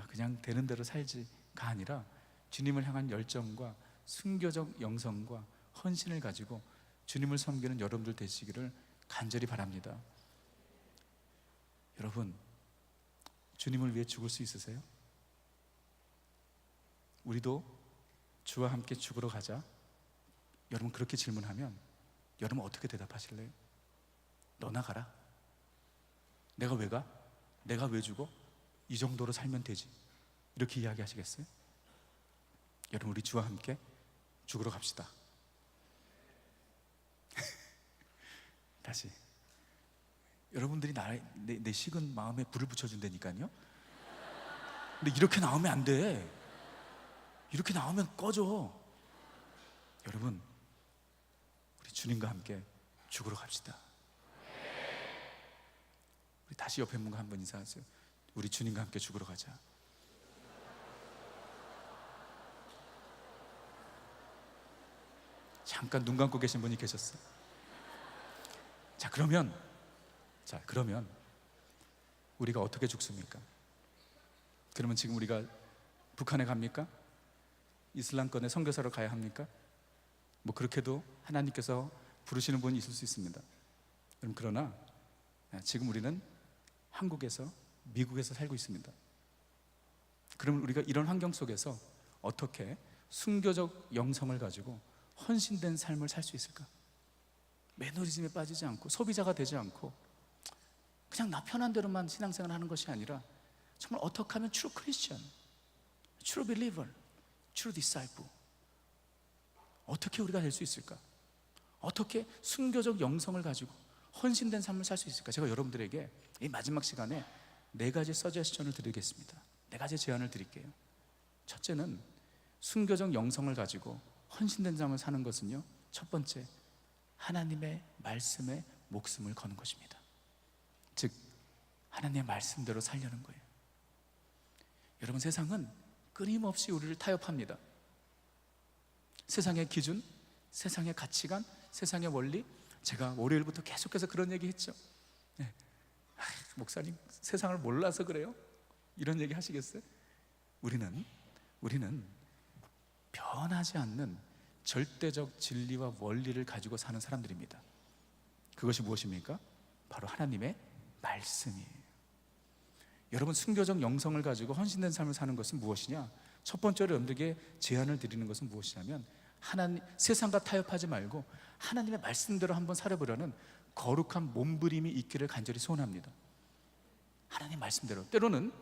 그냥 되는 대로 살지가 아니라 주님을 향한 열정과 순교적 영성과 헌신을 가지고 주님을 섬기는 여러분들 되시기를 간절히 바랍니다. 여러분, 주님을 위해 죽을 수 있으세요? 우리도 주와 함께 죽으러 가자. 여러분 그렇게 질문하면 여러분 어떻게 대답하실래요? 너나 가라. 내가 왜 가? 내가 왜 죽어? 이 정도로 살면 되지. 이렇게 이야기하시겠어요? 여러분, 우리 주와 함께 죽으러 갑시다. 다시. 여러분들이 내 식은 마음에 불을 붙여준다니까요. 근데 이렇게 나오면 안 돼. 이렇게 나오면 꺼져. 여러분, 우리 주님과 함께 죽으러 갑시다. 우리 다시 옆에 분과 한번 인사하세요. 우리 주님과 함께 죽으러 가자. 잠깐 눈 감고 계신 분이 계셨어요. 자, 그러면 우리가 어떻게 죽습니까? 그러면 지금 우리가 북한에 갑니까? 이슬람권에 선교사로 가야 합니까? 뭐 그렇게도 하나님께서 부르시는 분이 있을 수 있습니다. 그러나 지금 우리는 한국에서, 미국에서 살고 있습니다. 그럼 우리가 이런 환경 속에서 어떻게 순교적 영성을 가지고 헌신된 삶을 살 수 있을까? 매너리즘에 빠지지 않고 소비자가 되지 않고 그냥 나 편한 대로만 신앙생활 하는 것이 아니라 정말 어떻게 하면 true Christian, true believer, true disciple, 어떻게 우리가 될 수 있을까? 어떻게 순교적 영성을 가지고 헌신된 삶을 살 수 있을까? 제가 여러분들에게 이 마지막 시간에 4가지 서제스션을 드리겠습니다. 4가지 제안을 드릴게요. 첫째는 순교적 영성을 가지고 헌신된 삶을 사는 것은요, 첫 번째, 하나님의 말씀에 목숨을 거는 것입니다. 즉 하나님의 말씀대로 살려는 거예요. 여러분, 세상은 끊임없이 우리를 타협합니다. 세상의 기준, 세상의 가치관, 세상의 원리. 제가 월요일부터 계속해서 그런 얘기 했죠. 네. 목사님, 세상을 몰라서 그래요? 이런 얘기 하시겠어요? 우리는 변하지 않는 절대적 진리와 원리를 가지고 사는 사람들입니다. 그것이 무엇입니까? 바로 하나님의 말씀이에요. 여러분, 순교적 영성을 가지고 헌신된 삶을 사는 것은 무엇이냐? 첫 번째로 여러분들에게 제안을 드리는 것은 무엇이냐면, 세상과 타협하지 말고 하나님의 말씀대로 한번 살아보려는 거룩한 몸부림이 있기를 간절히 소원합니다. 하나님 말씀대로. 때로는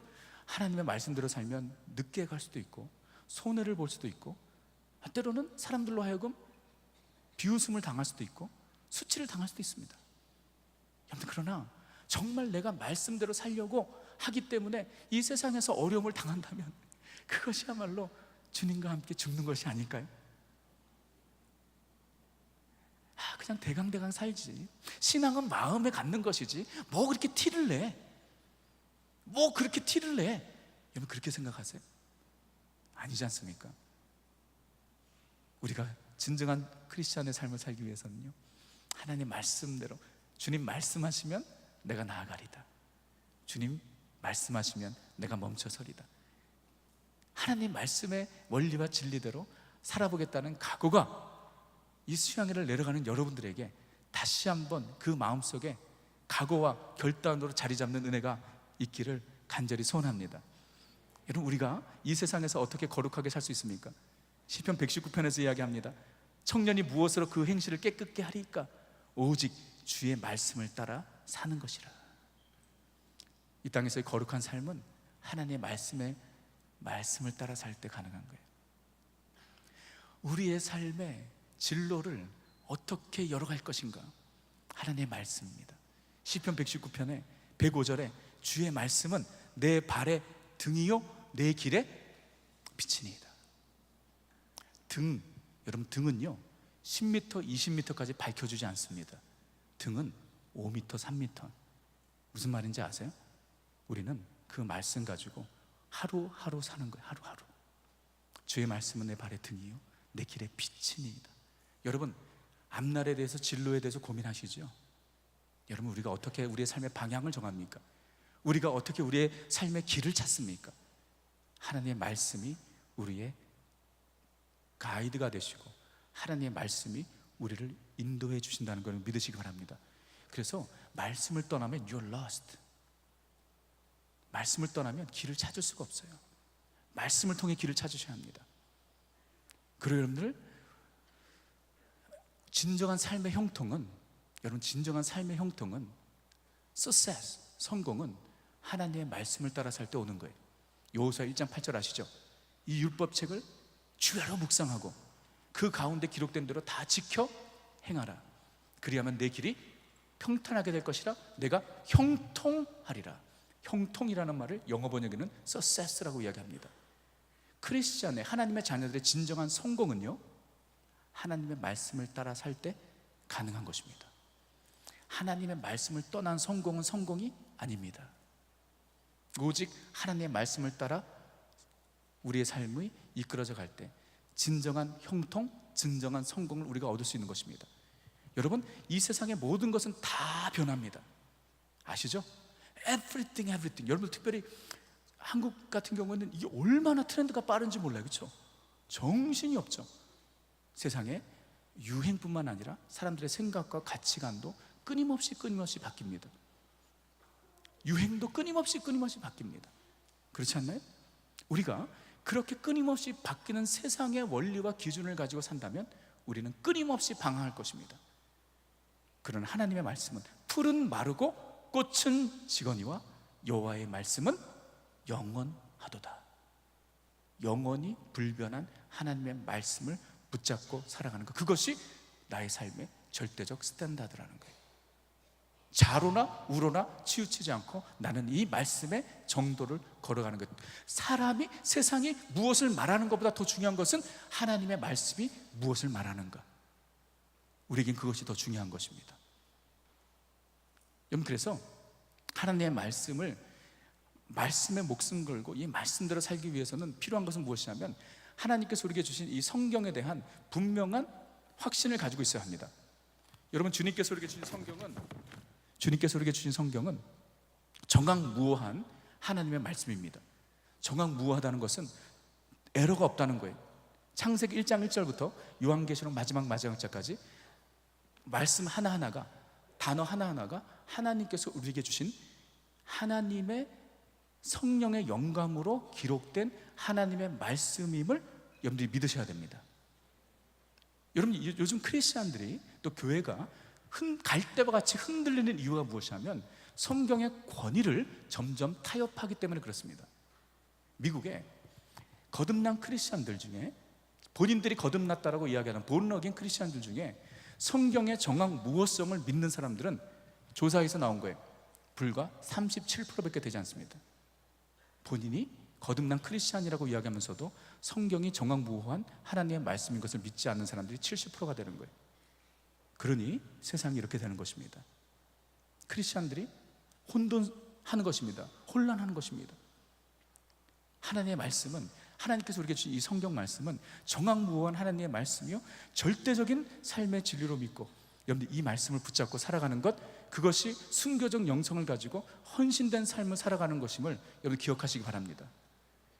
하나님의 말씀대로 살면 늦게 갈 수도 있고 손해를 볼 수도 있고, 때로는 사람들로 하여금 비웃음을 당할 수도 있고 수치를 당할 수도 있습니다. 여러분, 그러나 정말 내가 말씀대로 살려고 하기 때문에 이 세상에서 어려움을 당한다면 그것이야말로 주님과 함께 죽는 것이 아닐까요? 그냥 대강대강 살지, 신앙은 마음에 갖는 것이지 뭐 그렇게 티를 내? 뭐 그렇게 티를 내? 여러분, 그렇게 생각하세요? 아니지 않습니까? 우리가 진정한 크리스찬의 삶을 살기 위해서는요, 하나님 말씀대로, 주님 말씀하시면 내가 나아가리다, 주님 말씀하시면 내가 멈춰서리다, 하나님 말씀의 원리와 진리대로 살아보겠다는 각오가 이 수양회를 내려가는 여러분들에게 다시 한번 그 마음속에 각오와 결단으로 자리 잡는 은혜가 있기를 간절히 소원합니다. 여러분, 우리가 이 세상에서 어떻게 거룩하게 살 수 있습니까? 시편 119편에서 이야기합니다. 청년이 무엇으로 그 행실을 깨끗게 하리까? 오직 주의 말씀을 따라 사는 것이라. 이 땅에서의 거룩한 삶은 하나님의 말씀을 따라 살 때 가능한 거예요. 우리의 삶의 진로를 어떻게 열어갈 것인가? 하나님의 말씀입니다. 시편 119편의 105절에 주의 말씀은 내 발의 등이요 내 길의 빛이니이다. 등, 여러분, 등은요 10m, 20m까지 밝혀주지 않습니다. 등은 5m, 3m. 무슨 말인지 아세요? 우리는 그 말씀 가지고 하루하루 사는 거예요. 하루하루. 주의 말씀은 내 발의 등이요 내 길의 빛이니이다. 여러분, 앞날에 대해서, 진로에 대해서 고민하시죠? 여러분, 우리가 어떻게 우리의 삶의 방향을 정합니까? 우리가 어떻게 우리의 삶의 길을 찾습니까? 하나님의 말씀이 우리의 가이드가 되시고 하나님의 말씀이 우리를 인도해 주신다는 걸 믿으시기 바랍니다. 그래서 말씀을 떠나면 you're lost. 말씀을 떠나면 길을 찾을 수가 없어요. 말씀을 통해 길을 찾으셔야 합니다. 그리고 여러분들, 진정한 삶의 형통은, 여러분, 진정한 삶의 형통은, success, 성공은 하나님의 말씀을 따라 살 때 오는 거예요. 여호수아 1장 8절 아시죠? 이 율법책을 주야로 묵상하고 그 가운데 기록된 대로 다 지켜 행하라. 그리하면 내 길이 평탄하게 될 것이라. 내가 형통하리라. 형통이라는 말을 영어 번역에는 success라고 이야기합니다. 크리스천의, 하나님의 자녀들의 진정한 성공은요, 하나님의 말씀을 따라 살 때 가능한 것입니다. 하나님의 말씀을 떠난 성공은 성공이 아닙니다. 오직 하나님의 말씀을 따라 우리의 삶이 이끌어져 갈 때 진정한 형통, 진정한 성공을 우리가 얻을 수 있는 것입니다. 여러분, 이 세상의 모든 것은 다 변합니다. 아시죠? Everything. 여러분, 특별히 한국 같은 경우는 이게 얼마나 트렌드가 빠른지 몰라요. 그렇죠? 정신이 없죠. 세상에 유행뿐만 아니라 사람들의 생각과 가치관도 끊임없이 바뀝니다. 유행도 끊임없이 바뀝니다. 그렇지 않나요? 우리가 그렇게 끊임없이 바뀌는 세상의 원리와 기준을 가지고 산다면 우리는 끊임없이 방황할 것입니다. 그러나 하나님의 말씀은 풀은 마르고 꽃은 지거니와 여호와의 말씀은 영원하도다. 영원히 불변한 하나님의 말씀을 붙잡고 살아가는 것, 그것이 나의 삶의 절대적 스탠다드라는 거예요. 좌로나 우로나 치우치지 않고 나는 이 말씀의 정도를 걸어가는 것. 사람이, 세상이 무엇을 말하는 것보다 더 중요한 것은 하나님의 말씀이 무엇을 말하는가. 우리에겐 그것이 더 중요한 것입니다. 여러분, 그래서 하나님의 말씀에 목숨 걸고 이 말씀대로 살기 위해서는 필요한 것은 무엇이냐면 하나님께서 우리에게 주신 이 성경에 대한 분명한 확신을 가지고 있어야 합니다. 여러분, 주님께서 우리에게 주신 성경은 정확무오한 하나님의 말씀입니다. 정확무오하다는 것은 에러가 없다는 거예요. 창세기 1장 1절부터 요한계시록 마지막 장까지 말씀 하나하나가, 단어 하나하나가 하나님께서 우리에게 주신 하나님의 성령의 영감으로 기록된 하나님의 말씀임을 여러분들이 믿으셔야 됩니다. 여러분, 요즘 크리스찬들이 또 교회가 갈대와 같이 흔들리는 이유가 무엇이냐면 성경의 권위를 점점 타협하기 때문에 그렇습니다. 미국에 거듭난 크리스찬들 중에, 본인들이 거듭났다라고 이야기하는 본어긴 크리스찬들 중에 성경의 정확무오성을 믿는 사람들은 조사에서 나온 거예요. 불과 37%밖에 되지 않습니다. 본인이 거듭난 크리스찬이라고 이야기하면서도 성경이 정확무오한 하나님의 말씀인 것을 믿지 않는 사람들이 70%가 되는 거예요. 그러니 세상이 이렇게 되는 것입니다. 크리스찬들이 혼돈하는 것입니다. 혼란하는 것입니다. 하나님의 말씀은, 하나님께서 우리에게 주신 이 성경 말씀은 정확무오한 하나님의 말씀이요 절대적인 삶의 진리로 믿고 여러분들 이 말씀을 붙잡고 살아가는 것, 그것이 순교적 영성을 가지고 헌신된 삶을 살아가는 것임을 여러분 기억하시기 바랍니다.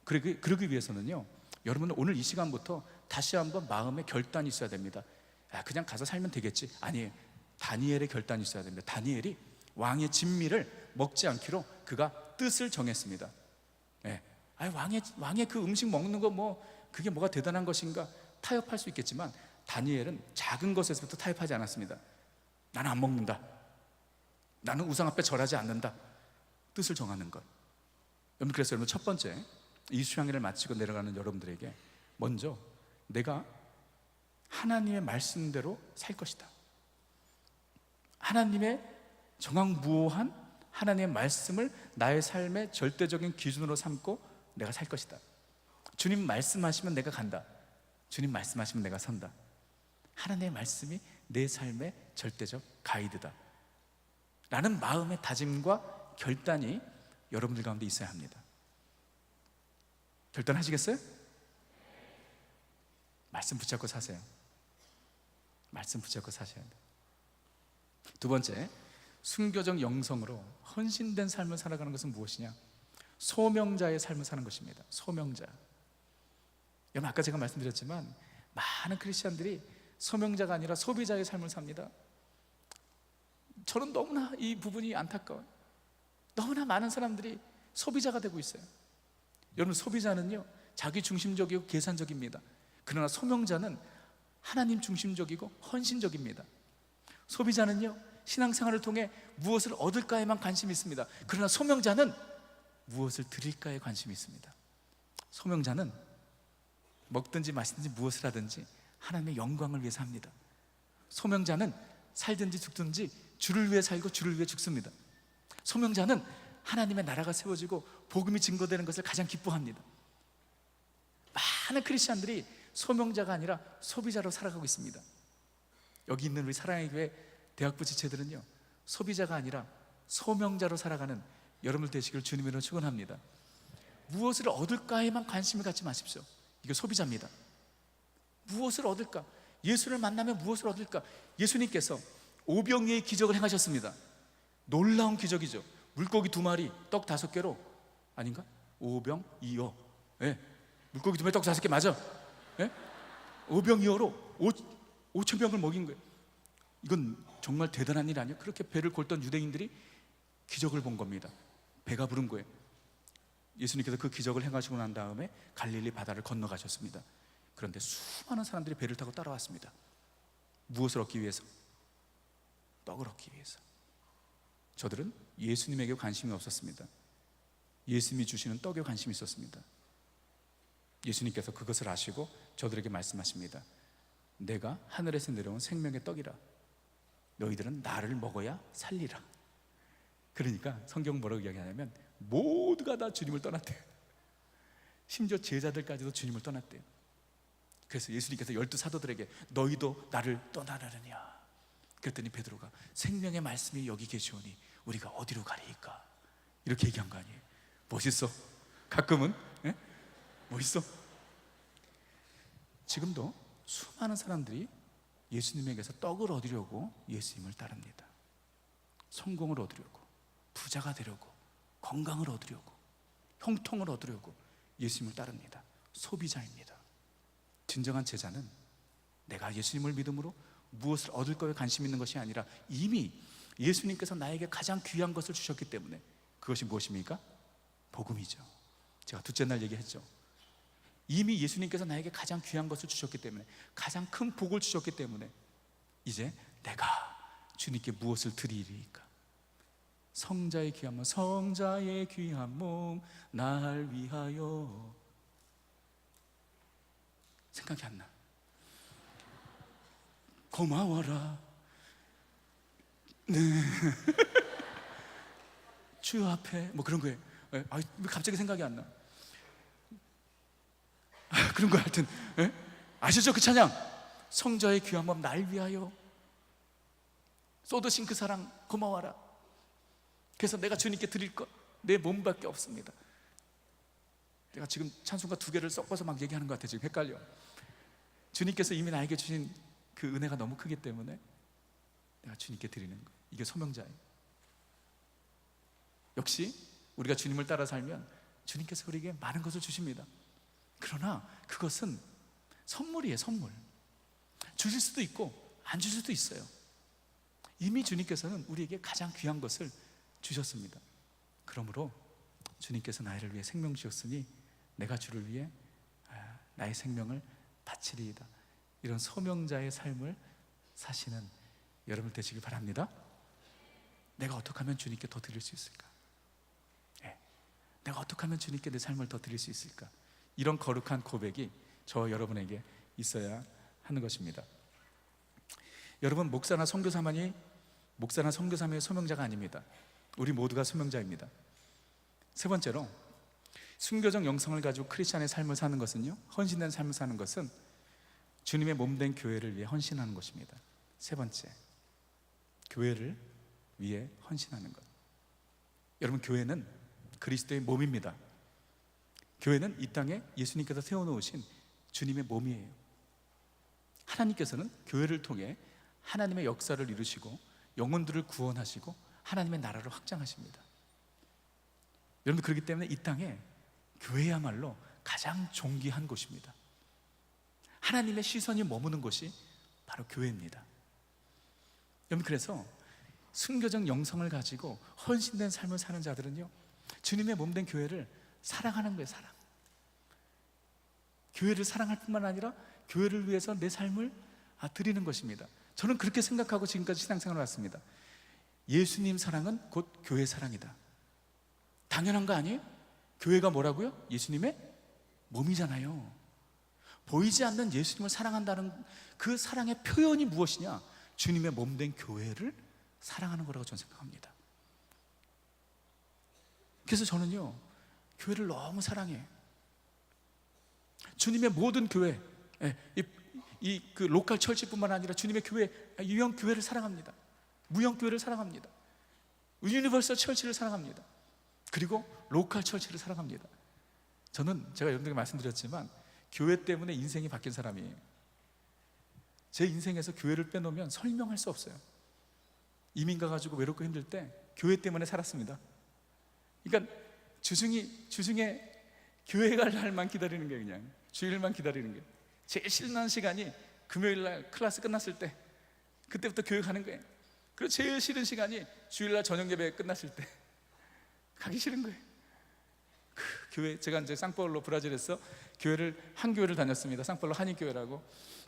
그러기 위해서는요, 여러분은 오늘 이 시간부터 다시 한번 마음의 결단이 있어야 됩니다. 그냥 가서 살면 되겠지. 아니에요. 다니엘의 결단이 있어야 됩니다. 다니엘이 왕의 진미를 먹지 않기로 그가 뜻을 정했습니다. 왕의 그 음식 먹는 거 그게 뭐가 대단한 것인가 타협할 수 있겠지만 다니엘은 작은 것에서부터 타협하지 않았습니다. 나는 안 먹는다. 나는 우상 앞에 절하지 않는다. 뜻을 정하는 것. 여러분, 그래서 여러분, 첫 번째 이 수양회를 마치고 내려가는 여러분들에게 먼저 내가 하나님의 말씀대로 살 것이다. 하나님의 정확무오한 하나님의 말씀을 나의 삶의 절대적인 기준으로 삼고 내가 살 것이다. 주님 말씀하시면 내가 간다. 주님 말씀하시면 내가 선다. 하나님의 말씀이 내 삶의 절대적 가이드다 라는 마음의 다짐과 결단이 여러분들 가운데 있어야 합니다. 결단하시겠어요? 말씀 붙잡고 사세요. 말씀 붙잡고 사셔야 돼요. 두 번째, 순교적 영성으로 헌신된 삶을 살아가는 것은 무엇이냐? 소명자의 삶을 사는 것입니다. 소명자. 여러분, 아까 제가 말씀드렸지만 많은 크리스찬들이 소명자가 아니라 소비자의 삶을 삽니다. 저는 너무나 이 부분이 안타까워요. 너무나 많은 사람들이 소비자가 되고 있어요. 여러분, 소비자는요 자기 중심적이고 계산적입니다. 그러나 소명자는 하나님 중심적이고 헌신적입니다. 소비자는요 신앙생활을 통해 무엇을 얻을까에만 관심이 있습니다. 그러나 소명자는 무엇을 드릴까에 관심이 있습니다. 소명자는 먹든지 마시든지 무엇을 하든지 하나님의 영광을 위해서 합니다. 소명자는 살든지 죽든지 주를 위해 살고 주를 위해 죽습니다. 소명자는 하나님의 나라가 세워지고 복음이 증거되는 것을 가장 기뻐합니다. 많은 크리스찬들이 소명자가 아니라 소비자로 살아가고 있습니다. 여기 있는 우리 사랑의 교회 대학부 지체들은요, 소비자가 아니라 소명자로 살아가는 여러분들 되시기를 주님으로 축원합니다. 무엇을 얻을까에만 관심을 갖지 마십시오. 이거 소비자입니다. 무엇을 얻을까? 예수를 만나면 무엇을 얻을까? 예수님께서 오병이의 기적을 행하셨습니다. 놀라운 기적이죠. 물고기 2마리, 떡 5개로, 아닌가? 오병이어. 예. 물고기 2마리, 떡 5개 맞아. 예? 오병이어로 5,000명을 먹인 거예요. 이건 정말 대단한 일 아니에요? 그렇게 배를 골던 유대인들이 기적을 본 겁니다. 배가 부른 거예요. 예수님께서 그 기적을 행하시고 난 다음에 갈릴리 바다를 건너가셨습니다. 그런데 수많은 사람들이 배를 타고 따라왔습니다. 무엇을 얻기 위해서? 떡을 얻기 위해서. 저들은 예수님에게 관심이 없었습니다. 예수님이 주시는 떡에 관심이 있었습니다. 예수님께서 그것을 아시고 저들에게 말씀하십니다. 내가 하늘에서 내려온 생명의 떡이라. 너희들은 나를 먹어야 살리라. 그러니까 성경 뭐라고 이야기하냐면 모두가 다 주님을 떠났대요. 심지어 제자들까지도 주님을 떠났대요. 그래서 예수님께서 12사도들에게 너희도 나를 떠나려느냐. 그랬더니 베드로가 생명의 말씀이 여기 계시오니 우리가 어디로 가리이까? 이렇게 얘기한 거 아니에요. 멋있어. 가끔은 멋있어. 지금도 수많은 사람들이 예수님에게서 떡을 얻으려고 예수님을 따릅니다. 성공을 얻으려고, 부자가 되려고, 건강을 얻으려고, 형통을 얻으려고 예수님을 따릅니다. 소비자입니다. 진정한 제자는 내가 예수님을 믿음으로 무엇을 얻을 거에 관심 있는 것이 아니라 이미 예수님께서 나에게 가장 귀한 것을 주셨기 때문에, 그것이 무엇입니까? 복음이죠. 제가 둘째 날 얘기했죠. 이미 예수님께서 나에게 가장 귀한 것을 주셨기 때문에, 가장 큰 복을 주셨기 때문에 이제 내가 주님께 무엇을 드리리까? 성자의 귀한 몸, 성자의 귀한 몸 날 위하여. 생각이 안 나. 고마워라. 네. 주 앞에 뭐 그런 거예요. 왜 갑자기 생각이 안 나? 그런 거 하여튼 아시죠? 그 찬양 성자의 귀한 몸 날 위하여 쏟으신 그 사랑 고마워라. 그래서 내가 주님께 드릴 것 내 몸밖에 없습니다. 내가 지금 찬송가 2개를 섞어서 막 얘기하는 것 같아. 지금 헷갈려. 주님께서 이미 나에게 주신 그 은혜가 너무 크기 때문에 내가 주님께 드리는 거, 이게 소명자예요. 역시 우리가 주님을 따라 살면 주님께서 우리에게 많은 것을 주십니다. 그러나 그것은 선물이에요. 선물. 주실 수도 있고 안 주실 수도 있어요. 이미 주님께서는 우리에게 가장 귀한 것을 주셨습니다. 그러므로 주님께서 나를 위해 생명 주셨으니 내가 주를 위해 나의 생명을 바치리이다. 이런 소명자의 삶을 사시는 여러분 되시길 바랍니다. 내가 어떻게 하면 주님께 더 드릴 수 있을까? 내가 어떻게 하면 주님께 내 삶을 더 드릴 수 있을까? 이런 거룩한 고백이 저 여러분에게 있어야 하는 것입니다. 여러분, 목사나 선교사만이 소명자가 아닙니다. 우리 모두가 소명자입니다. 세 번째로, 순교적 영성을 가지고 크리스찬의 삶을 사는 것은요, 헌신된 삶을 사는 것은 주님의 몸된 교회를 위해 헌신하는 것입니다. 세 번째, 교회를 위해 헌신하는 것. 여러분, 교회는 그리스도의 몸입니다. 교회는 이 땅에 예수님께서 세워놓으신 주님의 몸이에요. 하나님께서는 교회를 통해 하나님의 역사를 이루시고 영혼들을 구원하시고 하나님의 나라를 확장하십니다. 여러분, 그렇기 때문에 이 땅에 교회야말로 가장 존귀한 곳입니다. 하나님의 시선이 머무는 곳이 바로 교회입니다. 여러분, 그래서 순교적 영성을 가지고 헌신된 삶을 사는 자들은요, 주님의 몸된 교회를 사랑하는 거예요. 사랑. 교회를 사랑할 뿐만 아니라 교회를 위해서 내 삶을 드리는 것입니다. 저는 그렇게 생각하고 지금까지 신앙생활을 왔습니다. 예수님 사랑은 곧 교회 사랑이다. 당연한 거 아니에요? 교회가 뭐라고요? 예수님의 몸이잖아요. 보이지 않는 예수님을 사랑한다는 그 사랑의 표현이 무엇이냐? 주님의 몸된 교회를 사랑하는 거라고 저는 생각합니다. 그래서 저는요, 교회를 너무 사랑해요. 주님의 모든 교회, 그 로컬 철치뿐만 아니라 주님의 교회, 유형 교회를 사랑합니다. 무형 교회를 사랑합니다. 유니버설 철치를 사랑합니다. 그리고 로컬 철치를 사랑합니다. 저는 제가 여러분들에게 말씀드렸지만 교회 때문에 인생이 바뀐 사람이에요. 제 인생에서 교회를 빼놓으면 설명할 수 없어요. 이민 가가지고 외롭고 힘들 때 교회 때문에 살았습니다. 그러니까 주중에 교회 갈 날만 기다리는 게, 그냥 주일만 기다리는 게 제일 신나는 시간이 금요일날 클래스 끝났을 때, 그때부터 교회 가는 거예요. 그리고 제일 싫은 시간이 주일날 저녁 예배 끝났을 때, 가기 싫은 거예요. 그 교회, 제가 이제 상파울로 브라질에서 한 교회를 다녔습니다. 상파울로 한인교회라고.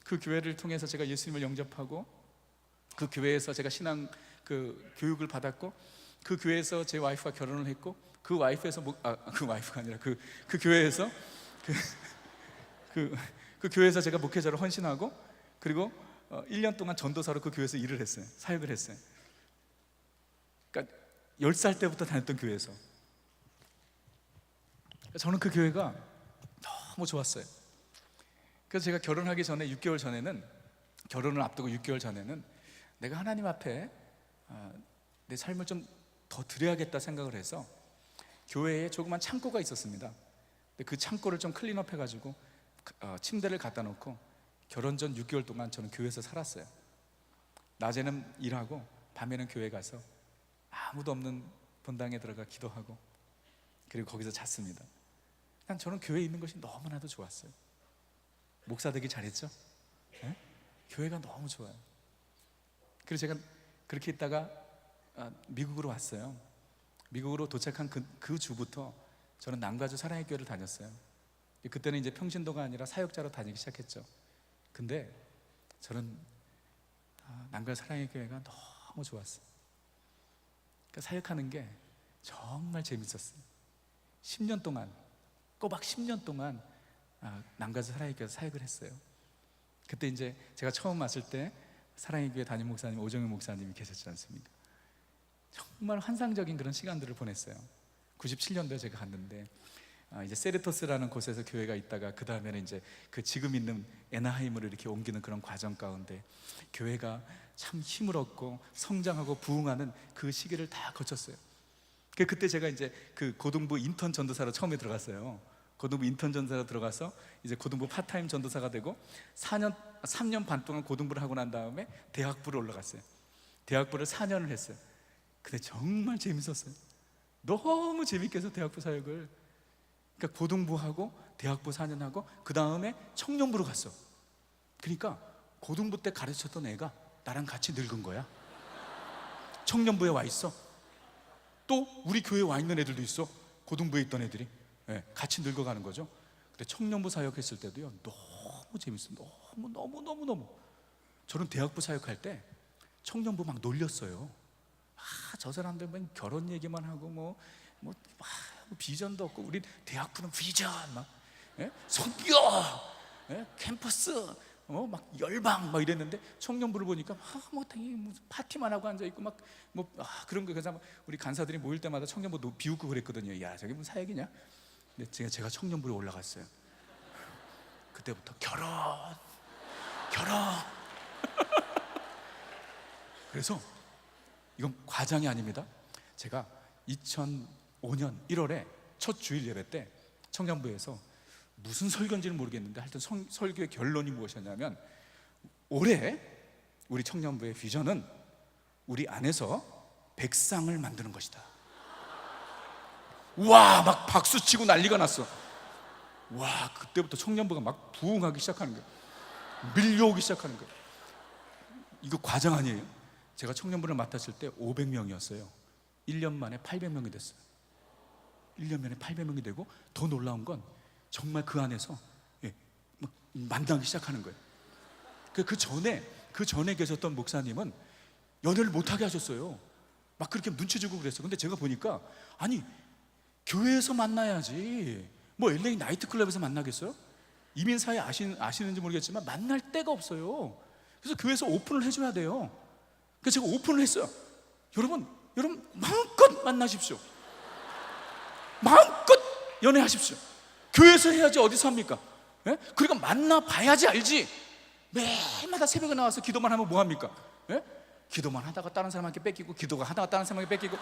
그 교회를 통해서 제가 예수님을 영접하고, 그 교회에서 제가 신앙 교육을 받았고, 그 교회에서 제 와이프와 결혼을 했고, 그 와이프에서 그 와이프가 아니라 그 교회에서 그 교회에서 제가 목회자로 헌신하고, 그리고 1년 동안 전도사로 그 교회에서 일을 했어요. 사역을 했어요. 그러니까 10살 때부터 다녔던 교회에서. 저는 그 교회가 너무 좋았어요. 그래서 제가 결혼하기 전에 6개월 전에는, 결혼을 앞두고 6개월 전에는 내가 하나님 앞에 내 삶을 좀 더 드려야겠다 생각을 해서 교회에 조그만 창고가 있었습니다. 근데 그 창고를 좀 클린업 해가지고 침대를 갖다 놓고 결혼 전 6개월 동안 저는 교회에서 살았어요. 낮에는 일하고 밤에는 교회 가서 아무도 없는 본당에 들어가 기도하고, 그리고 거기서 잤습니다. 난 저는 교회에 있는 것이 너무나도 좋았어요. 목사 되기 잘했죠? 네? 교회가 너무 좋아요. 그래서 제가 그렇게 있다가 미국으로 왔어요. 미국으로 도착한 그 주부터 저는 남가주 사랑의 교회를 다녔어요. 그때는 이제 평신도가 아니라 사역자로 다니기 시작했죠. 근데 저는 남가주 사랑의 교회가 너무 좋았어요. 그러니까 사역하는 게 정말 재밌었어요. 10년 동안, 꼬박 10년 동안 남가주 사랑의 교회에서 사역을 했어요. 그때 이제 제가 처음 왔을 때 사랑의 교회 담임 목사님 오정윤 목사님이 계셨지 않습니까? 정말 환상적인 그런 시간들을 보냈어요. 97년도에 제가 갔는데 이제 세르토스라는 곳에서 교회가 있다가 그 다음에는 이제 그 지금 있는 애나하임으로 이렇게 옮기는 그런 과정 가운데 교회가 참 힘을 얻고 성장하고 부흥하는 그 시기를 다 거쳤어요. 그때 제가 이제 그 고등부 인턴 전도사로 처음에 들어갔어요. 고등부 인턴 전도사로 들어가서 이제 고등부 파타임 전도사가 되고 3년 반 동안 고등부를 하고 난 다음에 대학부로 올라갔어요. 대학부를 4년을 했어요. 근데 정말 재밌었어요. 너무 재밌게 해서 대학부 사역을. 그러니까 고등부하고 대학부 4년 하고 그 다음에 청년부로 갔어. 그러니까 고등부 때 가르쳤던 애가 나랑 같이 늙은 거야. 청년부에 와 있어. 또 우리 교회에 와 있는 애들도 있어. 고등부에 있던 애들이. 네, 같이 늙어가는 거죠. 근데 청년부 사역했을 때도요, 너무 재밌어요. 너무. 저는 대학부 사역할 때 청년부 막 놀렸어요. 저 사람들 막 결혼 얘기만 하고 뭐 비전도 없고, 우리 대학부는 비전 막 성교, 캠퍼스, 막 열방 막 이랬는데 청년부를 보니까 파티만 하고 앉아 있고 그런 거. 그래서 우리 간사들이 모일 때마다 청년부 비웃고 그랬거든요. 야, 저게 무슨 사역이냐? 근데 제가 청년부에 올라갔어요. 그때부터 결혼. 그래서 이건 과장이 아닙니다. 제가 2005년 1월에 첫 주일 예배 때 청년부에서 무슨 설교인지는 모르겠는데 하여튼 설교의 결론이 무엇이었냐면, 올해 우리 청년부의 비전은 우리 안에서 백상을 만드는 것이다. 와, 막 박수치고 난리가 났어. 와, 그때부터 청년부가 막 부흥하기 시작하는 거예요. 밀려오기 시작하는 거예요. 이거 과장 아니에요? 제가 청년부를 맡았을 때 500명이었어요. 1년 만에 800명이 됐어요. 1년 만에 800명이 되고, 더 놀라운 건 정말 그 안에서 막 만나기 시작하는 거예요. 그 전에 계셨던 목사님은 연애를 못하게 하셨어요. 막 그렇게 눈치 주고 그랬어요. 근데 제가 보니까, 아니, 교회에서 만나야지 뭐 LA 나이트클럽에서 만나겠어요? 이민사회 아시는지 모르겠지만 만날 데가 없어요. 그래서 교회에서 오픈을 해줘야 돼요. 그래서 제가 오픈을 했어요. 여러분 마음껏 만나십시오. 마음껏 연애하십시오. 교회에서 해야지 어디서 합니까? 예? 그러니까 만나 봐야지 알지. 매일마다 새벽에 나와서 기도만 하면 뭐합니까? 예? 기도만 하다가 다른 사람한테 뺏기고, 기도가 하다가 다른 사람한테 뺏기고.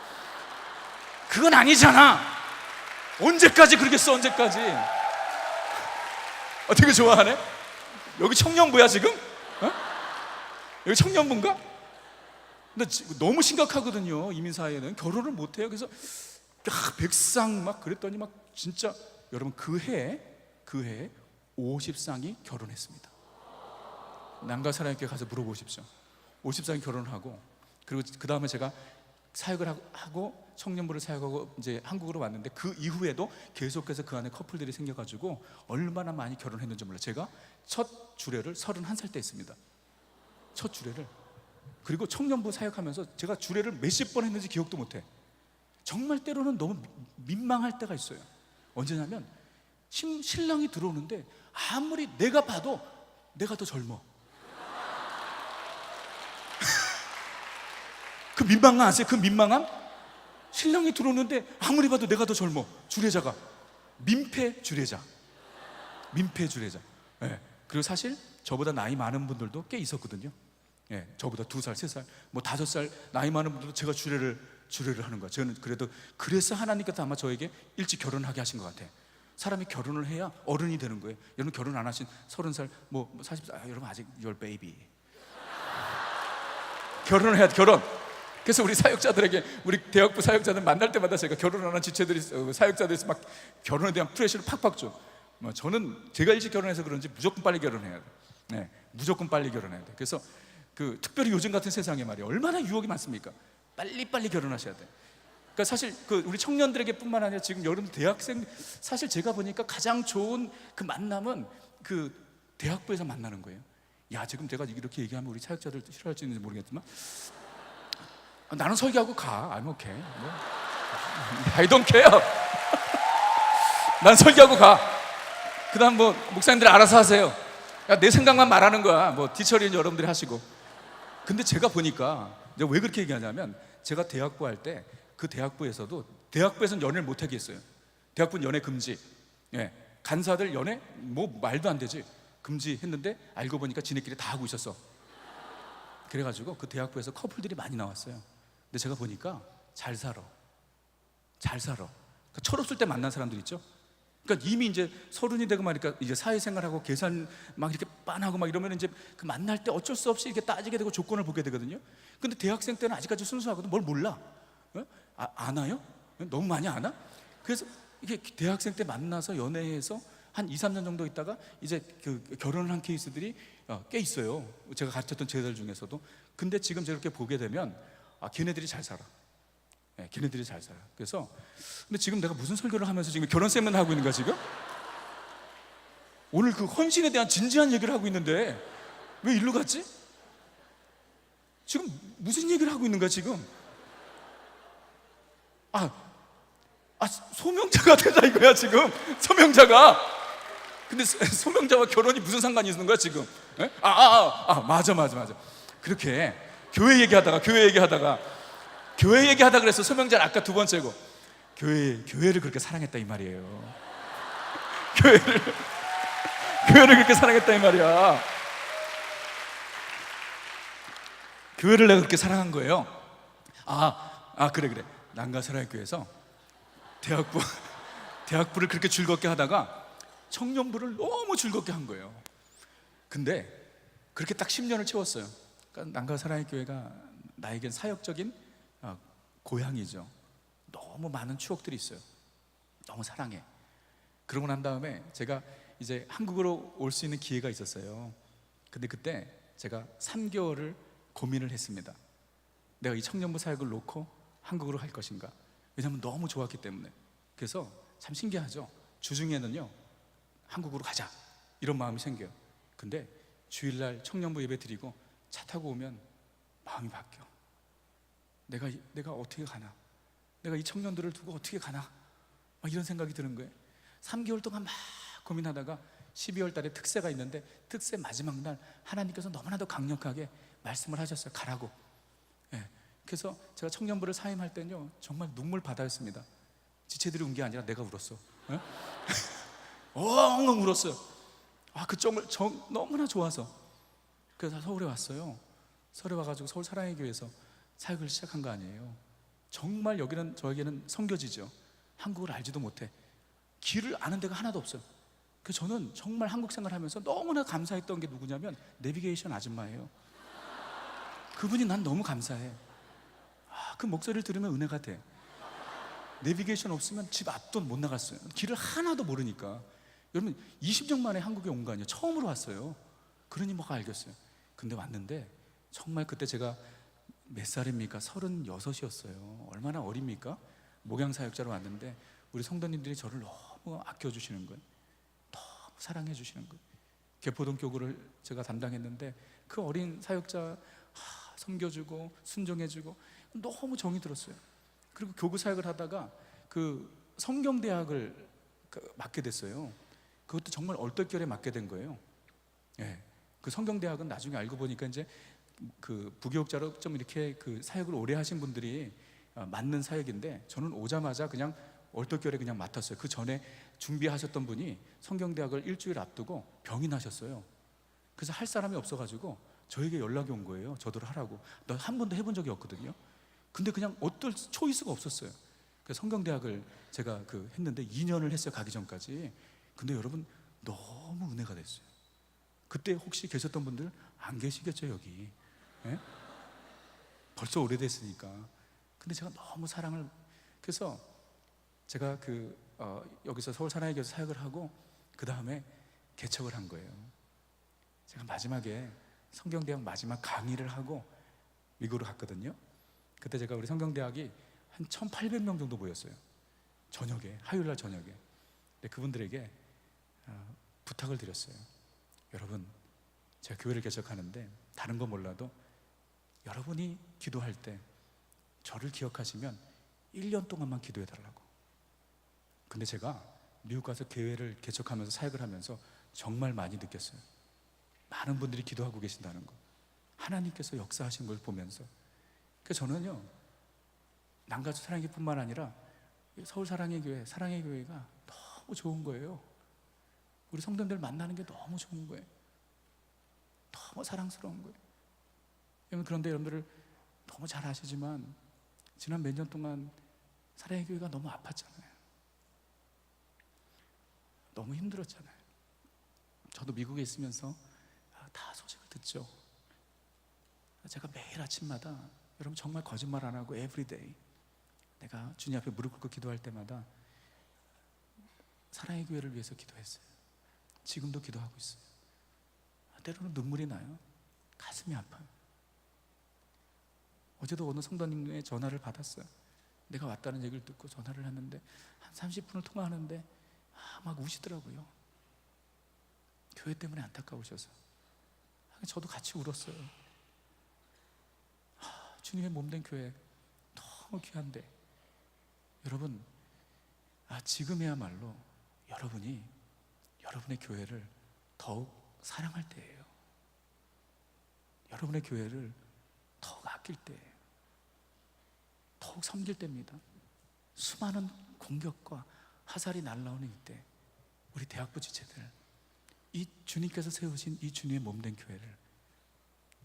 그건 아니잖아. 언제까지 그러겠어? 언제까지? 되게 좋아하네. 여기 청년부야 지금? 어? 여기 청년부인가? 근데 너무 심각하거든요. 이민사회는 결혼을 못해요. 그래서 백상 막 그랬더니 막 진짜 여러분 그 해에 50쌍이 결혼했습니다. 난가사랑교회 가서 물어보십시오. 50쌍이 결혼을 하고, 그리고 그 다음에 제가 사역을 하고 청년부를 사역하고 이제 한국으로 왔는데, 그 이후에도 계속해서 그 안에 커플들이 생겨가지고 얼마나 많이 결혼했는지 몰라요. 제가 첫 주례를 31살 때 했습니다. 첫 주례를. 그리고 청년부 사역하면서 제가 주례를 몇십 번 했는지 기억도 못해. 정말 때로는 너무 민망할 때가 있어요. 언제냐면 신랑이 들어오는데 아무리 내가 봐도 내가 더 젊어. 그 민망함 아세요? 그 민망함? 신랑이 들어오는데 아무리 봐도 내가 더 젊어. 주례자가 민폐 주례자. 예. 그리고 사실 저보다 나이 많은 분들도 꽤 있었거든요. 예. 저보다 2살, 3살, 뭐 5살 나이 많은 분들도 제가 주례를 하는 거야. 저는 그래서 하나님께서 아마 저에게 일찍 결혼하게 하신 것 같아. 사람이 결혼을 해야 어른이 되는 거예요. 여러분 결혼 안 하신 30살, 뭐 40살, 여러분 아직 you're baby. 결혼을 해야 돼, 결혼. 그래서 우리 사역자들에게, 우리 대학부 사역자들 만날 때마다 제가 결혼하는 지체들이, 사역자들이 막 결혼에 대한 프레셔를 팍팍 줘. 저는 제가 일찍 결혼해서 그런지 무조건 빨리 결혼해야 돼. 네, 무조건 빨리 결혼해야 돼. 그래서 특별히 요즘 같은 세상에 말이야, 얼마나 유혹이 많습니까? 빨리 결혼하셔야 돼. 그러니까 사실 우리 청년들에게 뿐만 아니라 지금 여러분 대학생, 사실 제가 보니까 가장 좋은 그 만남은 그 대학부에서 만나는 거예요. 야, 지금 제가 이렇게 얘기하면 우리 사역자들 싫어할지 있는지 모르겠지만, 나는 설교하고 가. I'm okay. I don't care. 난 설교하고 가. 그 다음 뭐 목사님들 알아서 하세요. 야, 내 생각만 말하는 거야. 뭐 뒤처리는 여러분들이 하시고. 근데 제가 보니까, 내가 왜 그렇게 얘기하냐면, 제가 대학부 할 때 그 대학부에서는 연애를 못하게 했어요. 대학부는 연애 금지. 예. 간사들 연애 뭐 말도 안 되지. 금지했는데 알고 보니까 지네끼리 다 하고 있었어. 그래가지고 그 대학부에서 커플들이 많이 나왔어요. 근데 제가 보니까 잘 살아. 그러니까 철없을 때 만난 사람들 있죠. 그러니까 이미 이제 30이 되고 말니까 이제 사회생활하고 계산 막 이렇게 빤하고 막 이러면 이제 그 만날 때 어쩔 수 없이 이렇게 따지게 되고 조건을 보게 되거든요. 근데 대학생 때는 아직까지 순수하거든. 뭘 몰라. 아나요? 너무 많이 아나? 그래서 이게 대학생 때 만나서 연애해서 한 2, 3년 정도 있다가 이제 그 결혼을 한 케이스들이 꽤 있어요. 제가 가르쳤던 제자들 중에서도. 근데 지금 저렇게 보게 되면 걔네들이 잘 살아. 네, 걔네들이 잘 살아. 그래서 근데 지금 내가 무슨 설교를 하면서 지금 결혼 세미나 하고 있는 거야 지금? 오늘 그 헌신에 대한 진지한 얘기를 하고 있는데 왜 일로 갔지? 지금 무슨 얘기를 하고 있는 거야 지금? 소명자가 되자 이거야 지금. 소명자가. 근데 소명자와 결혼이 무슨 상관이 있는 거야 지금? 에? 맞아. 그렇게 교회 얘기하다가 그래서 소명자는 아까 두 번째고, 교회를 그렇게 사랑했다 이 말이에요. 교회를 그렇게 사랑했다 이 말이야. 교회를 내가 그렇게 사랑한 거예요. 그래. 난가사랑교회에서 대학부를 그렇게 즐겁게 하다가 청년부를 너무 즐겁게 한 거예요. 근데 그렇게 딱 10년을 채웠어요. 그러니까 난가사랑교회가 나에겐 사역적인 고향이죠. 너무 많은 추억들이 있어요. 너무 사랑해. 그러고 난 다음에 제가 이제 한국으로 올 수 있는 기회가 있었어요. 근데 그때 제가 3개월을 고민을 했습니다. 내가 이 청년부 사역을 놓고 한국으로 갈 것인가. 왜냐하면 너무 좋았기 때문에. 그래서 참 신기하죠. 주중에는요 한국으로 가자 이런 마음이 생겨요. 근데 주일날 청년부 예배 드리고 차 타고 오면 마음이 바뀌어. 내가 어떻게 가나, 내가 이 청년들을 두고 어떻게 가나, 막 이런 생각이 드는 거예요. 3개월 동안 막 고민하다가 12월 달에 특세가 있는데 특세 마지막 날 하나님께서 너무나도 강력하게 말씀을 하셨어요. 가라고. 예. 그래서 제가 청년부를 사임할 때는요 정말 눈물 바다였습니다. 지체들이 운 게 아니라 내가 울었어. 엉엉 울었어요. 그 점을 너무나 좋아서 그래서 서울에 왔어요. 서울에 와가지고 서울 사랑의 교회에서 사역을 시작한 거 아니에요. 정말 여기는 저에게는 성교지죠. 한국을 알지도 못해. 길을 아는 데가 하나도 없어요. 그래서 저는 정말 한국 생활하면서 너무나 감사했던 게 누구냐면 내비게이션 아줌마예요. 그분이 난 너무 감사해. 그 목소리를 들으면 은혜가 돼. 내비게이션 없으면 집 앞도 못 나갔어요. 길을 하나도 모르니까. 여러분 20년 만에 한국에 온 거 아니에요. 처음으로 왔어요. 그러니 뭐가 알겠어요. 근데 왔는데 정말 그때 제가 몇 살입니까? 36이었어요. 얼마나 어립니까? 목양사역자로 왔는데 우리 성도님들이 저를 너무 아껴주시는 거예요. 너무 사랑해 주시는 거예요. 개포동 교구를 제가 담당했는데 그 어린 사역자 섬겨주고 순종해주고 너무 정이 들었어요. 그리고 교구 사역을 하다가 그 성경대학을 맡게 됐어요. 그것도 정말 얼떨결에 맡게 된 거예요. 예. 그 성경대학은 나중에 알고 보니까 이제 그 부교육자로 좀 이렇게 그 사역을 오래 하신 분들이 맡는 사역인데 저는 오자마자 그냥 얼떨결에 그냥 맡았어요. 그 전에 준비하셨던 분이 성경대학을 일주일 앞두고 병이 나셨어요. 그래서 할 사람이 없어가지고 저에게 연락이 온 거예요. 저더러 하라고. 나 한 번도 해본 적이 없거든요. 근데 그냥 어떨 초이스가 없었어요. 그래서 성경대학을 제가 했는데 2년을 했어요. 가기 전까지. 근데 여러분 너무 은혜가 됐어요. 그때 혹시 계셨던 분들 안 계시겠죠 여기. 예? 벌써 오래됐으니까. 근데 제가 너무 사랑을, 그래서 제가 여기서 서울 사랑의 교회에서 사역을 하고 그 다음에 개척을 한 거예요. 제가 마지막에 성경대학 마지막 강의를 하고 미국으로 갔거든요. 그때 제가 우리 성경대학이 한 1,800명 정도 모였어요. 저녁에, 화요일날 저녁에. 근데 그분들에게 부탁을 드렸어요. 여러분, 제가 교회를 개척하는데 다른 거 몰라도 여러분이 기도할 때 저를 기억하시면 1년 동안만 기도해 달라고. 근데 제가 미국 가서 교회를 개척하면서 사역을 하면서 정말 많이 느꼈어요. 많은 분들이 기도하고 계신다는 거, 하나님께서 역사하신 걸 보면서. 그래서 저는요, 남가주 사랑의 뿐만 아니라 서울 사랑의 교회, 사랑의 교회가 너무 좋은 거예요. 우리 성도들 만나는 게 너무 좋은 거예요. 너무 사랑스러운 거예요. 그런데 여러분들 너무 잘 아시지만 지난 몇 년 동안 사랑의 교회가 너무 아팠잖아요. 너무 힘들었잖아요. 저도 미국에 있으면서 다 소식을 듣죠. 제가 매일 아침마다, 여러분 정말 거짓말 안 하고 에브리데이 내가 주님 앞에 무릎 꿇고 기도할 때마다 사랑의 교회를 위해서 기도했어요. 지금도 기도하고 있어요. 때로는 눈물이 나요. 가슴이 아파요. 어제도 어느 성도님의 전화를 받았어요. 내가 왔다는 얘기를 듣고 전화를 했는데 한 30분을 통화하는데 막 우시더라고요. 교회 때문에 안타까우셔서. 저도 같이 울었어요. 주님의 몸된 교회 너무 귀한데 여러분, 지금이야말로 여러분이 여러분의 교회를 더욱 사랑할 때예요. 여러분의 교회를 더욱 아낄 때예요. 더욱 섬길 때입니다. 수많은 공격과 화살이 날라오는 이때 우리 대학부 지체들, 이 주님께서 세우신 이 주님의 몸된 교회를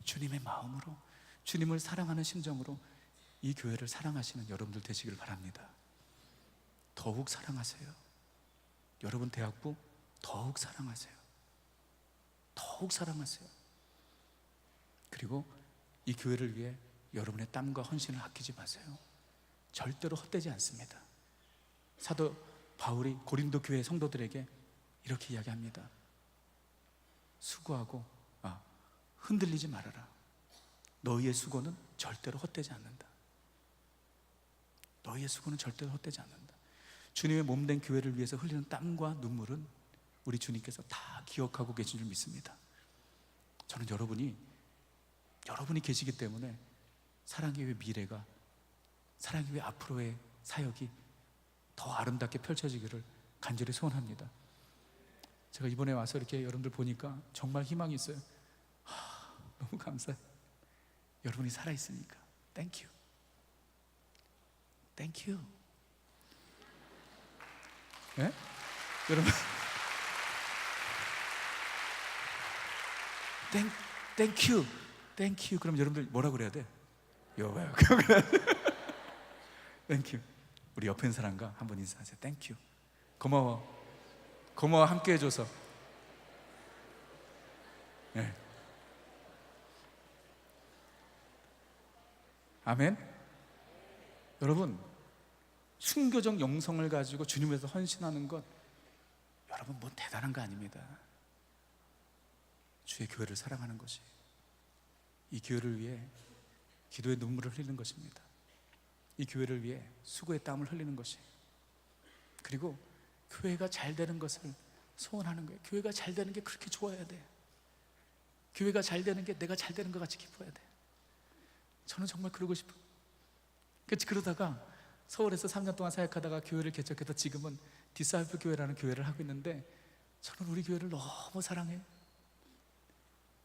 주님의 마음으로, 주님을 사랑하는 심정으로 이 교회를 사랑하시는 여러분들 되시길 바랍니다. 더욱 사랑하세요. 여러분 대학부 더욱 사랑하세요. 더욱 사랑하세요. 그리고 이 교회를 위해 여러분의 땀과 헌신을 아끼지 마세요. 절대로 헛되지 않습니다. 사도 바울이 고린도 교회 성도들에게 이렇게 이야기합니다. 수고하고 흔들리지 말아라. 너희의 수고는 절대로 헛되지 않는다. 너희의 수고는 절대로 헛되지 않는다. 주님의 몸된 교회를 위해서 흘리는 땀과 눈물은 우리 주님께서 다 기억하고 계신 줄 믿습니다. 저는 여러분이 계시기 때문에 사랑의 교회 미래가, 사랑의 교회 앞으로의 사역이 더 아름답게 펼쳐지기를 간절히 소원합니다. 제가 이번에 와서 이렇게 여러분들 보니까 정말 희망이 있어요. 너무 감사해요. 여러분이 살아있으니까. Thank you. Thank you. 네? 여러분 땡큐, 땡큐. 그럼 여러분들 뭐라고 그래야 돼? 여봐요. 땡큐. 우리 옆에 있는 사람과 한번 인사하세요. 땡큐. 고마워. 고마워, 함께 해줘서. 네. 아멘. 여러분, 순교적 영성을 가지고 주님 위해서 헌신하는 것, 여러분 뭐 대단한 거 아닙니다. 주의 교회를 사랑하는 것이, 이 교회를 위해 기도의 눈물을 흘리는 것입니다. 이 교회를 위해 수고의 땀을 흘리는 것이, 그리고 교회가 잘 되는 것을 소원하는 거예요. 교회가 잘 되는 게 그렇게 좋아야 돼. 교회가 잘 되는 게 내가 잘 되는 것 같이 기뻐야 돼. 저는 정말 그러고 싶어요. 그러다가 서울에서 3년 동안 사역하다가 교회를 개척해서 지금은 디사이플 교회라는 교회를 하고 있는데, 저는 우리 교회를 너무 사랑해요.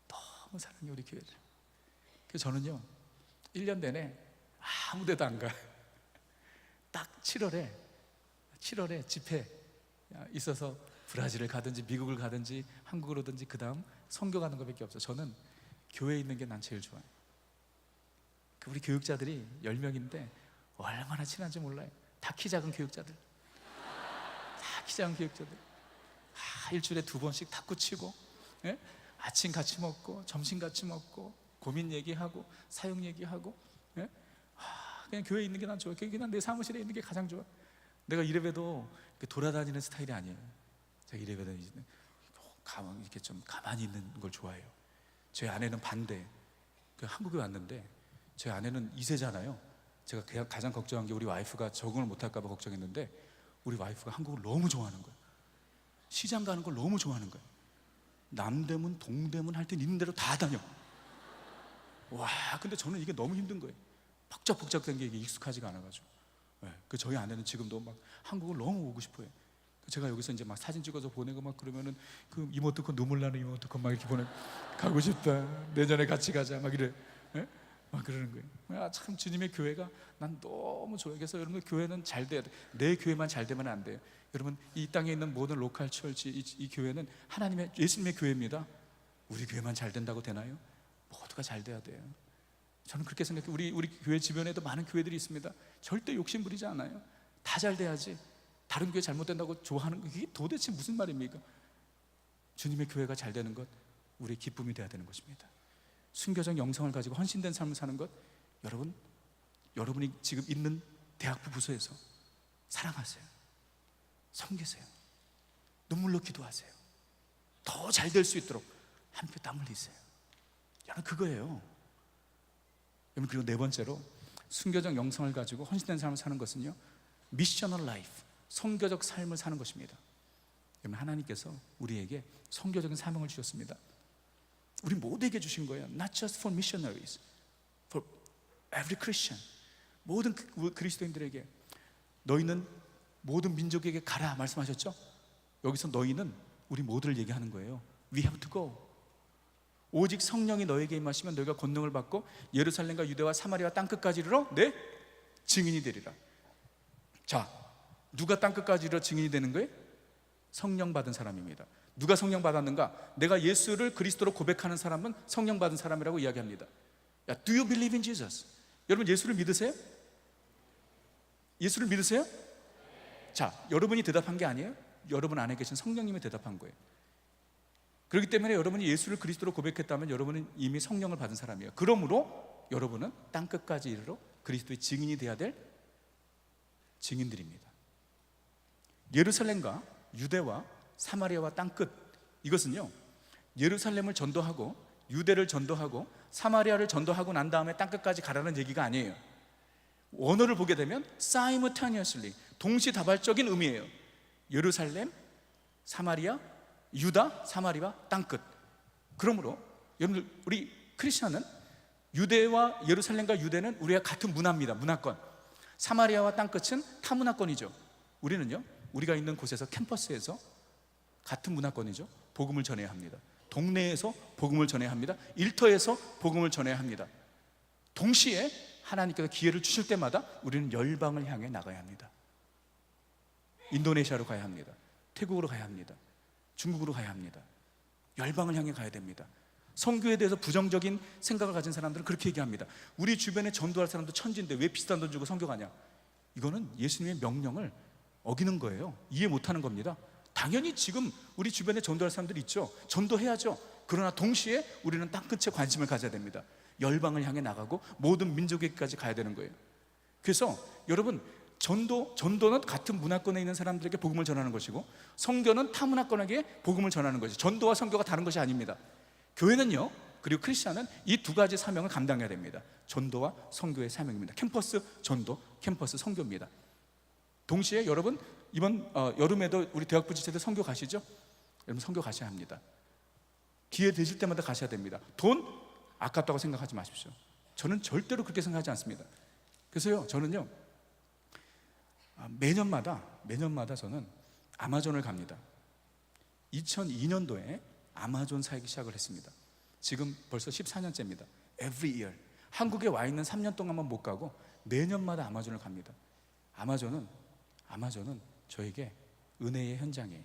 너무 사랑해요, 우리 교회를. 그래서 저는요 1년 내내 아무 데도 안 가요. 딱 7월에 집회 있어서 브라질을 가든지 미국을 가든지 한국을 오든지 그 다음 선교 가는 것밖에 없어요. 저는 교회에 있는 게 난 제일 좋아요. 우리 교육자들이 10명인데 얼마나 친한지 몰라요. 다 키 작은 교육자들, 다 키 작은 교육자들. 일주일에 2번씩 탁구 치고, 예? 아침 같이 먹고 점심 같이 먹고 고민 얘기하고 사역 얘기하고, 예? 그냥 교회에 있는 게 난 좋아요. 그냥 내 사무실에 있는 게 가장 좋아. 내가 이래봬도 돌아다니는 스타일이 아니에요. 제가 이래봬도 이렇게 좀 가만히 있는 걸 좋아해요. 제 아내는 반대. 한국에 왔는데 제 아내는 2세잖아요. 제가 가장 걱정한 게 우리 와이프가 적응을 못할까 봐 걱정했는데, 우리 와이프가 한국을 너무 좋아하는 거예요. 시장 가는 걸 너무 좋아하는 거예요. 남대문 동대문 할 땐 있는 대로 다 다녀. 와, 근데 저는 이게 너무 힘든 거예요. 복잡복잡된 게 이게 익숙하지가 않아가지고. 저희 아내는 지금도 막 한국을 너무 오고 싶어요. 제가 여기서 이제 막 사진 찍어서 보내고 막 그러면은 그 이모티콘, 눈물 나는 이모티콘 막 이렇게 보내, 가고 싶다, 내년에 같이 가자 막 이래. 막 그러는 거예요. 참 주님의 교회가 난 너무 좋아요. 그래서 여러분, 교회는 잘 돼야 돼. 내 교회만 잘 되면 안 돼요. 여러분, 이 땅에 있는 모든 로컬 철치, 이 교회는 하나님의, 예수님의 교회입니다. 우리 교회만 잘 된다고 되나요? 모두가 잘 돼야 돼요. 저는 그렇게 생각해요. 우리 교회 주변에도 많은 교회들이 있습니다. 절대 욕심 부리지 않아요. 다 잘 돼야지. 다른 교회 잘못된다고 좋아하는 거, 이게 도대체 무슨 말입니까? 주님의 교회가 잘 되는 것, 우리의 기쁨이 돼야 되는 것입니다. 순교적 영성을 가지고 헌신된 삶을 사는 것, 여러분이 지금 있는 대학부 부서에서 사랑하세요. 섬기세요. 눈물로 기도하세요. 더 잘 될 수 있도록 한 표 땀 흘리세요. 여러분, 그거예요. 여러분, 그리고 네 번째로 순교적 영성을 가지고 헌신된 삶을 사는 것은요, 미셔널 라이프, 선교적 삶을 사는 것입니다. 여러분, 하나님께서 우리에게 선교적인 사명을 주셨습니다. 우리 모두에게 주신 거예요. Not just for missionaries, for every Christian. 모든 그리스도인들에게 너희는 모든 민족에게 가라 말씀하셨죠? 여기서 너희는 우리 모두를 얘기하는 거예요. We have to go. 오직 성령이 너에게 임하시면 너희가 권능을 받고 예루살렘과 유대와 사마리아 땅끝까지 이르러 내 증인이 되리라. 자, 누가 땅끝까지 이르러 증인이 되는 거예요? 성령 받은 사람입니다. 누가 성령 받았는가? 내가 예수를 그리스도로 고백하는 사람은 성령 받은 사람이라고 이야기합니다. Do you believe in Jesus? 여러분, 예수를 믿으세요? 예수를 믿으세요? 자, 여러분이 대답한 게 아니에요. 여러분 안에 계신 성령님이 대답한 거예요. 그렇기 때문에 여러분이 예수를 그리스도로 고백했다면 여러분은 이미 성령을 받은 사람이에요. 그러므로 여러분은 땅끝까지 이르러 그리스도의 증인이 돼야 될 증인들입니다. 예루살렘과 유대와 사마리아와 땅끝, 이것은요, 예루살렘을 전도하고 유대를 전도하고 사마리아를 전도하고 난 다음에 땅끝까지 가라는 얘기가 아니에요. 원어를 보게 되면 simultaneously, 동시다발적인 의미예요. 예루살렘, 사마리아, 유다, 사마리아, 땅끝. 그러므로 여러분들, 우리 크리스천은 유대와 예루살렘과 유대는 우리가 같은 문화입니다. 문화권. 사마리아와 땅끝은 타문화권이죠. 우리는요, 우리가 있는 곳에서, 캠퍼스에서 같은 문화권이죠. 복음을 전해야 합니다. 동네에서 복음을 전해야 합니다. 일터에서 복음을 전해야 합니다. 동시에 하나님께서 기회를 주실 때마다 우리는 열방을 향해 나가야 합니다. 인도네시아로 가야 합니다. 태국으로 가야 합니다. 중국으로 가야 합니다. 열방을 향해 가야 됩니다. 선교에 대해서 부정적인 생각을 가진 사람들은 그렇게 얘기합니다. 우리 주변에 전도할 사람도 천지인데 왜 비싼 돈 주고 선교 가냐? 이거는 예수님의 명령을 어기는 거예요. 이해 못하는 겁니다. 당연히 지금 우리 주변에 전도할 사람들이 있죠. 전도해야죠. 그러나 동시에 우리는 땅끝에 관심을 가져야 됩니다. 열방을 향해 나가고 모든 민족에게까지 가야 되는 거예요. 그래서 여러분, 전도는 같은 문화권에 있는 사람들에게 복음을 전하는 것이고, 선교는 타 문화권에게 복음을 전하는 것이, 전도와 선교가 다른 것이 아닙니다. 교회는요, 그리고 크리스찬은 이 두 가지 사명을 감당해야 됩니다. 전도와 선교의 사명입니다. 캠퍼스 전도, 캠퍼스 선교입니다. 동시에 여러분, 이번 여름에도 우리 대학부 지체들 선교 가시죠? 여러분, 선교 가셔야 합니다. 기회 되실 때마다 가셔야 됩니다. 돈 아깝다고 생각하지 마십시오. 저는 절대로 그렇게 생각하지 않습니다. 그래서요, 저는요, 매년마다 저는 아마존을 갑니다. 2002년도에 아마존 사역이 시작을 했습니다. 지금 벌써 14년째입니다. Every year. 한국에 와 있는 3년 동안만 못 가고 매년마다 아마존을 갑니다. 아마존은 저에게 은혜의 현장이에요.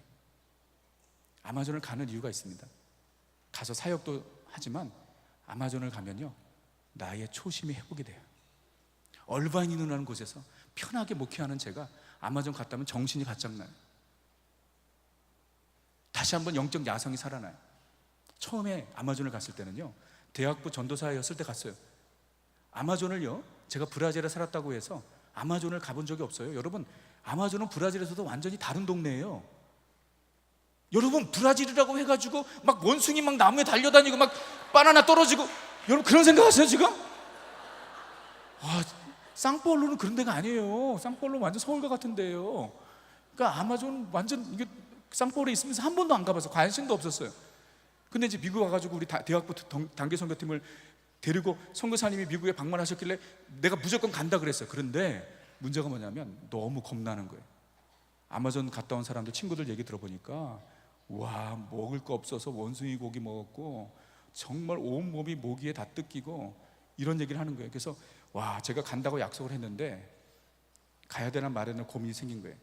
아마존을 가는 이유가 있습니다. 가서 사역도 하지만 아마존을 가면요, 나의 초심이 회복이 돼요. 얼바인이라는 곳에서 편하게 목회하는 제가 아마존 갔다면 정신이 바짝 나요. 다시 한번 영적 야성이 살아나요. 처음에 아마존을 갔을 때는요, 대학부 전도사였을 때 갔어요. 아마존을요, 제가 브라질에 살았다고 해서 아마존을 가본 적이 없어요. 여러분, 아마존은 브라질에서도 완전히 다른 동네예요. 여러분, 브라질이라고 해가지고 막 원숭이 막 나무에 달려다니고 막 바나나 떨어지고, 여러분 그런 생각하세요 지금? 상파울루는 그런 데가 아니에요. 상파울루 완전 서울과 같은 데예요. 그러니까 아마존 완전, 이게 상파울루에 있으면서 한 번도 안 가봐서 관심도 없었어요. 근데 이제 미국 와가지고 우리 대학부 단계 선교팀을 데리고 선교사님이 미국에 방문하셨길래 내가 무조건 간다 그랬어요. 그런데 문제가 뭐냐면 너무 겁나는 거예요. 아마존 갔다 온 사람들, 친구들 얘기 들어보니까, 와, 먹을 거 없어서 원숭이 고기 먹었고 정말 온몸이 모기에 다 뜯기고 이런 얘기를 하는 거예요. 그래서 와, 제가 간다고 약속을 했는데 가야 되나 말아야 되나 고민이 생긴 거예요.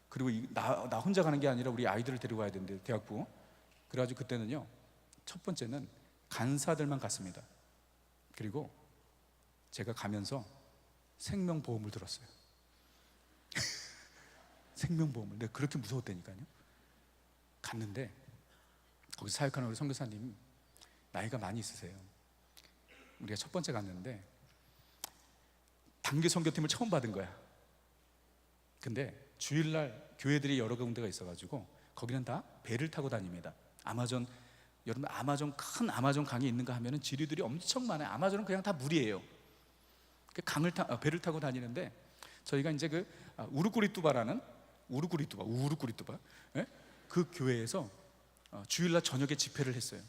그리고 나 혼자 가는 게 아니라 우리 아이들을 데리고 가야 되는데, 대학부. 그래가지고 그때는요, 첫 번째는 간사들만 갔습니다. 그리고 제가 가면서 생명보험을 들었어요. 생명보험을. 내가 그렇게 무서웠다니까요. 갔는데 거기 사역하는 우리 선교사님 나이가 많이 있으세요. 우리가 첫 번째 갔는데 단기 선교팀을 처음 받은 거야. 근데 주일날 교회들이 여러 군데가 있어가지고 거기는 다 배를 타고 다닙니다. 아마존, 여러분, 큰 아마존 강이 있는가 하면은 지류들이 엄청 많아요. 아마존은 그냥 다 물이에요. 배를 타고 다니는데, 저희가 이제 우르꾸리뚜바라는 우르꾸리뚜바, 예? 그 교회에서 주일날 저녁에 집회를 했어요.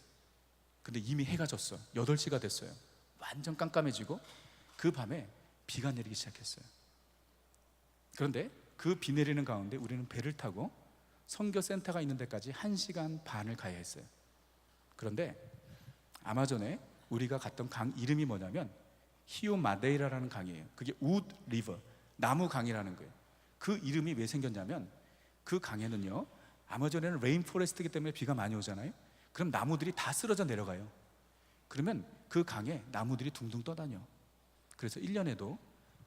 근데 이미 해가 졌어. 8시가 됐어요. 완전 깜깜해지고 그 밤에 비가 내리기 시작했어요. 그런데 그 비 내리는 가운데 우리는 배를 타고 선교센터가 있는 데까지 1시간 반을 가야 했어요. 그런데 아마존에 우리가 갔던 강 이름이 뭐냐면 히오 마데이라라는 강이에요. 그게 우드 리버, 나무 강이라는 거예요. 그 이름이 왜 생겼냐면, 그 강에는요, 아마존에는 레인포레스트이기 때문에 비가 많이 오잖아요. 그럼 나무들이 다 쓰러져 내려가요. 그러면 그 강에 나무들이 둥둥 떠다녀. 그래서 1년에도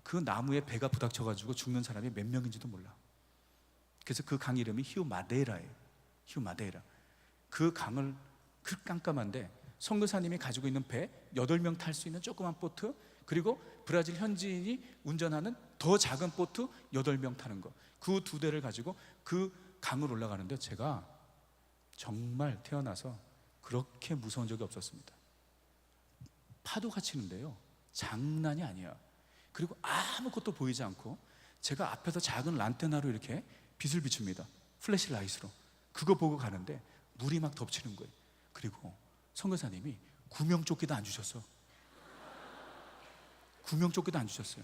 그 나무에 배가 부닥쳐가지고 죽는 사람이 몇 명인지도 몰라. 그래서 그 강 이름이 히오 마데이라예요. 히오 마데이라. 그 강을, 그 깜깜한데 선교사님이 가지고 있는 배 8명 탈 수 있는 조그만 보트, 그리고 브라질 현지인이 운전하는 더 작은 보트 8명 타는 거, 그 2대를 가지고 그 강을 올라가는데, 제가 정말 태어나서 그렇게 무서운 적이 없었습니다. 파도가 치는데요, 장난이 아니야. 그리고 아무것도 보이지 않고 제가 앞에서 작은 란테나로 이렇게 빛을 비춥니다. 플래시라이트로. 그거 보고 가는데 물이 막 덮치는 거예요. 그리고 선교사님이 구명조끼도 안 주셨어. 구명조끼도 안 주셨어요.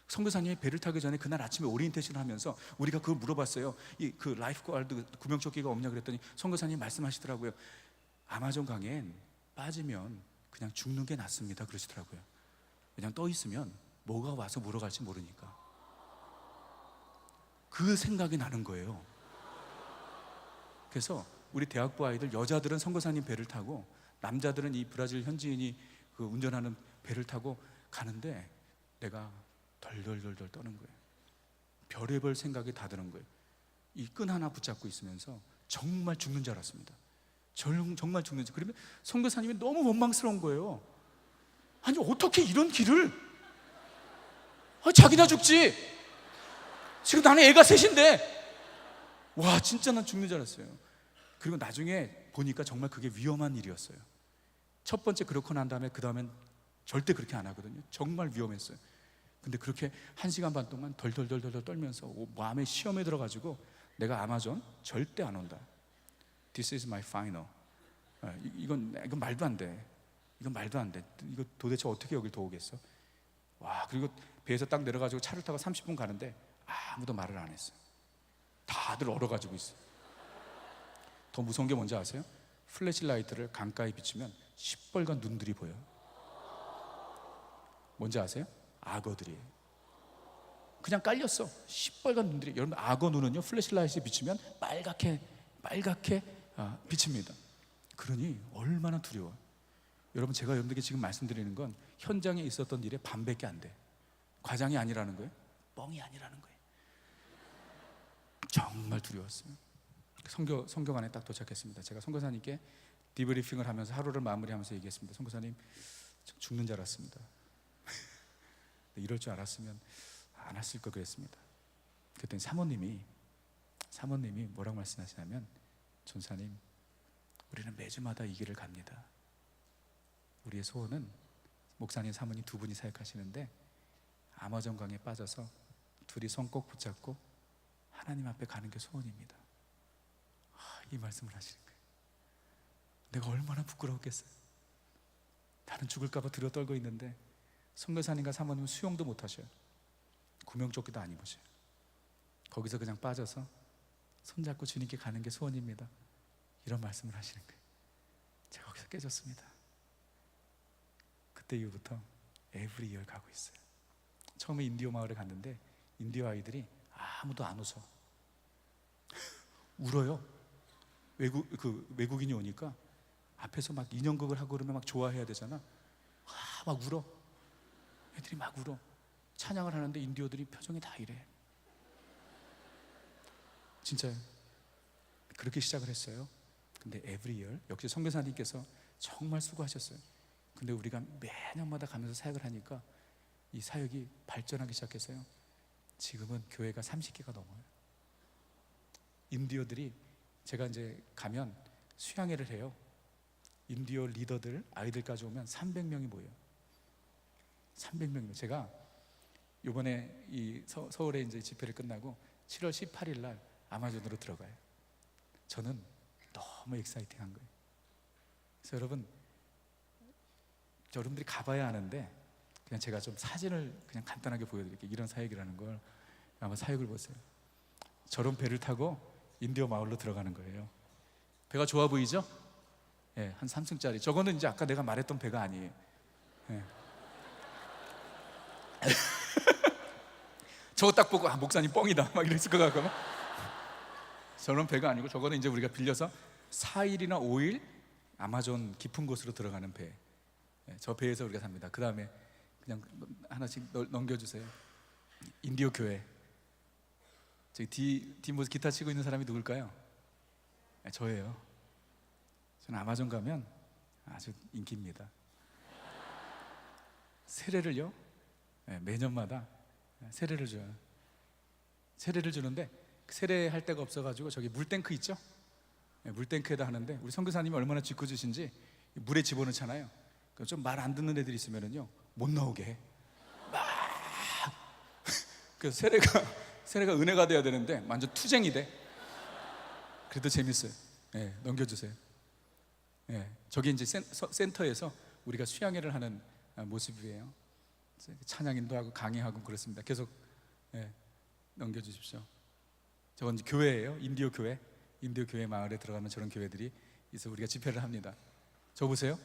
선교사님이 배를 타기 전에 그날 아침에 오리엔테이션을 하면서 우리가 그걸 물어봤어요. 그 라이프가드 구명조끼가 없냐 그랬더니 선교사님이 말씀하시더라고요. 아마존 강엔 빠지면 그냥 죽는 게 낫습니다 그러시더라고요. 그냥 떠 있으면 뭐가 와서 물어갈지 모르니까. 그 생각이 나는 거예요. 그래서 우리 대학부 아이들, 여자들은 선교사님 배를 타고 남자들은 이 브라질 현지인이 그 운전하는 배를 타고 가는데 내가 덜덜덜덜 떠는 거예요. 별의별 생각이 다 드는 거예요. 이 끈 하나 붙잡고 있으면서 정말 죽는 줄 알았습니다. 정말 죽는 줄. 그러면 선교사님이 너무 원망스러운 거예요. 아니 어떻게 이런 길을, 자기나 죽지, 지금 나는 애가 셋인데. 와, 진짜 난 죽는 줄 알았어요. 그리고 나중에 보니까 정말 그게 위험한 일이었어요. 첫 번째 그렇고 난 다음에 그 다음엔 절대 그렇게 안 하거든요. 정말 위험했어요. 근데 그렇게 1시간 반 동안 덜덜덜덜 떨면서 마음에 시험에 들어가지고 내가 아마존 절대 안 온다. This is my final. 이건 말도 안 돼. 이건 말도 안 돼. 이거 도대체 어떻게 여길 더 오겠어? 와, 그리고 배에서 딱 내려가지고 차를 타고 30분 가는데 아무도 말을 안 했어요. 다들 얼어가지고 있어요. 더 무서운 게 뭔지 아세요? 플래시라이트를 강가에 비추면 시뻘건 눈들이 보여요. 뭔지 아세요? 악어들이에요. 그냥 깔렸어. 시뻘건 눈들이. 여러분, 악어 눈은요 플래시라이트에 비추면 빨갛게 비칩니다. 그러니 얼마나 두려워요. 여러분, 제가 여러분들에게 지금 말씀드리는 건 현장에 있었던 일의 반밖에 안 돼. 과장이 아니라는 거예요. 뻥이 아니라는 거예요. 정말 두려웠어요. 선교관에 딱 도착했습니다. 제가 선교사님께 디브리핑을 하면서 하루를 마무리하면서 얘기했습니다. 선교사님, 죽는 줄 알았습니다. 이럴 줄 알았으면 안 왔을 거 그랬습니다. 그랬더니 사모님이 뭐라고 말씀하시냐면, 전사님, 우리는 매주마다 이 길을 갑니다. 우리의 소원은, 목사님 사모님 두 분이 사역하시는데 아마존 강에 빠져서 둘이 손 꼭 붙잡고 하나님 앞에 가는 게 소원입니다. 이 말씀을 하시는 거예요. 내가 얼마나 부끄러웠겠어요. 나는 죽을까 봐 두려워 떨고 있는데 선교사님과 사모님은 수영도 못 하셔요. 구명조끼도 안 입으셔요. 거기서 그냥 빠져서 손잡고 주님께 가는 게 소원입니다. 이런 말씀을 하시는 거예요. 제가 거기서 깨졌습니다. 그때 이후부터 에브리 이어 가고 있어요. 처음에 인디오 마을에 갔는데 인디오 아이들이 아무도 안 웃어. 울어요. 외국인이 오니까 앞에서 막 인형극을 하고 그러면 막 좋아해야 되잖아. 막 울어. 애들이 막 울어. 찬양을 하는데 인디오들이 표정이 다 이래. 진짜요. 그렇게 시작을 했어요. 근데 every year, 역시 선교사님께서 정말 수고하셨어요. 근데 우리가 매년마다 가면서 사역을 하니까 이 사역이 발전하기 시작했어요. 지금은 교회가 30개가 넘어요. 인디오들이, 제가 이제 가면 수양회를 해요. 인디오 리더들, 아이들까지 오면 300명이 모여요. 300명이요. 제가 이번에 이 서울에 이제 집회를 끝나고 7월 18일 날 아마존으로 들어가요. 저는 너무 익사이팅한 거예요. 그래서 여러분들이 가봐야 아는데 그냥 제가 좀 사진을 그냥 간단하게 보여드릴게요. 이런 사역이라는 걸. 아마 사역을 보세요. 저런 배를 타고 인디오 마을로 들어가는 거예요. 배가 좋아 보이죠? 예, 한 3층짜리. 저거는 이제 아까 내가 말했던 배가 아니에요. 예. 저거 딱 보고 목사님 뻥이다 막 이랬을 것 같고, 저런 배가 아니고 저거는 이제 우리가 빌려서 4일이나 5일 아마존 깊은 곳으로 들어가는 배. 예, 저 배에서 우리가 삽니다. 그 다음에 그냥 하나씩 넘겨주세요. 인디오 교회. 저기 뒤 모습 기타 치고 있는 사람이 누굴까요? 예, 저예요. 저는 아마존 가면 아주 인기입니다. 세례를요, 예, 매년마다 세례를 줘요. 세례를 주는데 세례할 데가 없어가지고 저기 물탱크 있죠? 예, 물탱크에다 하는데 우리 선교사님이 얼마나 짓궂으신지 물에 집어넣잖아요. 좀 말 안 듣는 애들이 있으면은요 못 나오게 해. 막 그 세례가 은혜가 돼야 되는데 완전 투쟁이 돼. 그래도 재밌어요. 예, 넘겨주세요. 예, 저기 이제 센터에서 우리가 수양회를 하는 모습이에요. 찬양인도 하고 강의하고 그렇습니다. 계속 넘겨주십시오. 저건 이제 교회예요. 인디오 교회 마을에 들어가면 저런 교회들이 있어 우리가 집회를 합니다. 저 보세요.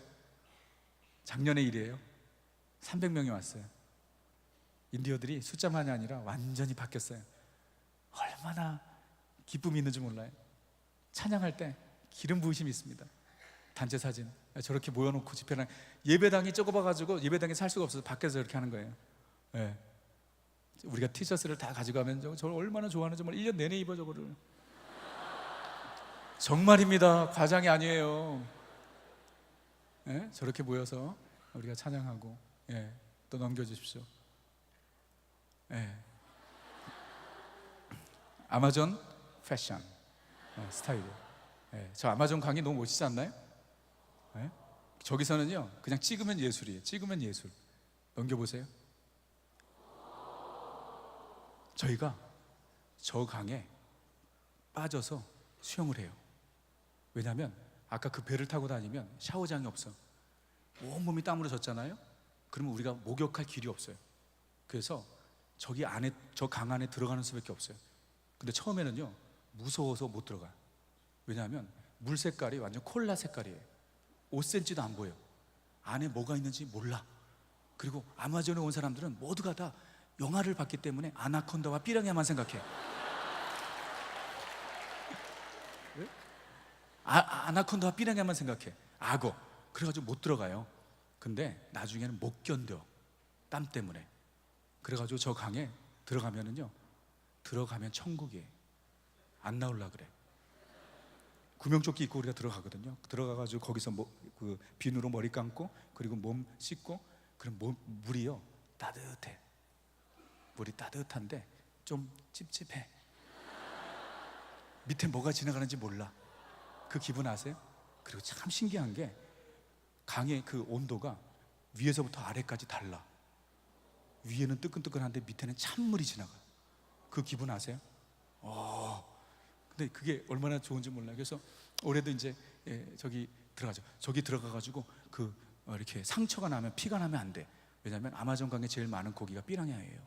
작년의 일이에요. 300명이 왔어요. 인디오들이 숫자만이 아니라 완전히 바뀌었어요. 얼마나 기쁨이 있는지 몰라요. 찬양할 때 기름 부으심이 있습니다. 단체 사진 저렇게 모여놓고 집회랑 예배당이 좁아가지고 예배당에 살 수가 없어서 밖에서 이렇게 하는 거예요. 예. 우리가 티셔츠를 다 가져가면 저걸 얼마나 좋아하는지 정말 1년 내내 입어 저거를. 정말입니다. 과장이 아니에요. 예? 저렇게 모여서 우리가 찬양하고, 예. 또 넘겨주십시오. 예. 아마존 패션 스타일. 예. 저 아마존 강의 너무 멋지지 않나요? 예? 저기서는요 그냥 찍으면 예술이에요. 찍으면 예술. 넘겨보세요. 저희가 저 강에 빠져서 수영을 해요. 왜냐하면 아까 그 배를 타고 다니면 샤워장이 없어. 온몸이 땀으로 젖잖아요. 그러면 우리가 목욕할 길이 없어요. 그래서 저기 안에, 저 강 안에 들어가는 수밖에 없어요. 근데 처음에는요 무서워서 못 들어가요. 왜냐하면 물 색깔이 완전 콜라 색깔이에요. 5cm도 안 보여. 안에 뭐가 있는지 몰라. 그리고 아마존에 온 사람들은 모두가 다 영화를 봤기 때문에 아나콘다와 삐랑야만 생각해. 아나콘다와 삐랑야만 생각해. 악어. 그래가지고 못 들어가요. 근데 나중에는 못 견뎌. 땀 때문에. 그래가지고 저 강에 들어가면은요 들어가면 천국이에요. 안 나올라 그래. 구명조끼 입고 우리가 들어가거든요. 들어가가지고 거기서 그 비누로 머리 감고 그리고 몸 씻고 그럼 물이요 따뜻해. 물이 따뜻한데 좀 찝찝해. 밑에 뭐가 지나가는지 몰라. 그 기분 아세요? 그리고 참 신기한 게 강의 그 온도가 위에서부터 아래까지 달라. 위에는 뜨끈뜨끈한데 밑에는 찬물이 지나가. 그 기분 아세요? 근데 그게 얼마나 좋은지 몰라요. 그래서 올해도 이제 저기 들어가죠. 저기 들어가가지고 이렇게 상처가 나면 피가 나면 안 돼. 왜냐하면 아마존 강에 제일 많은 고기가 삐랑야예요.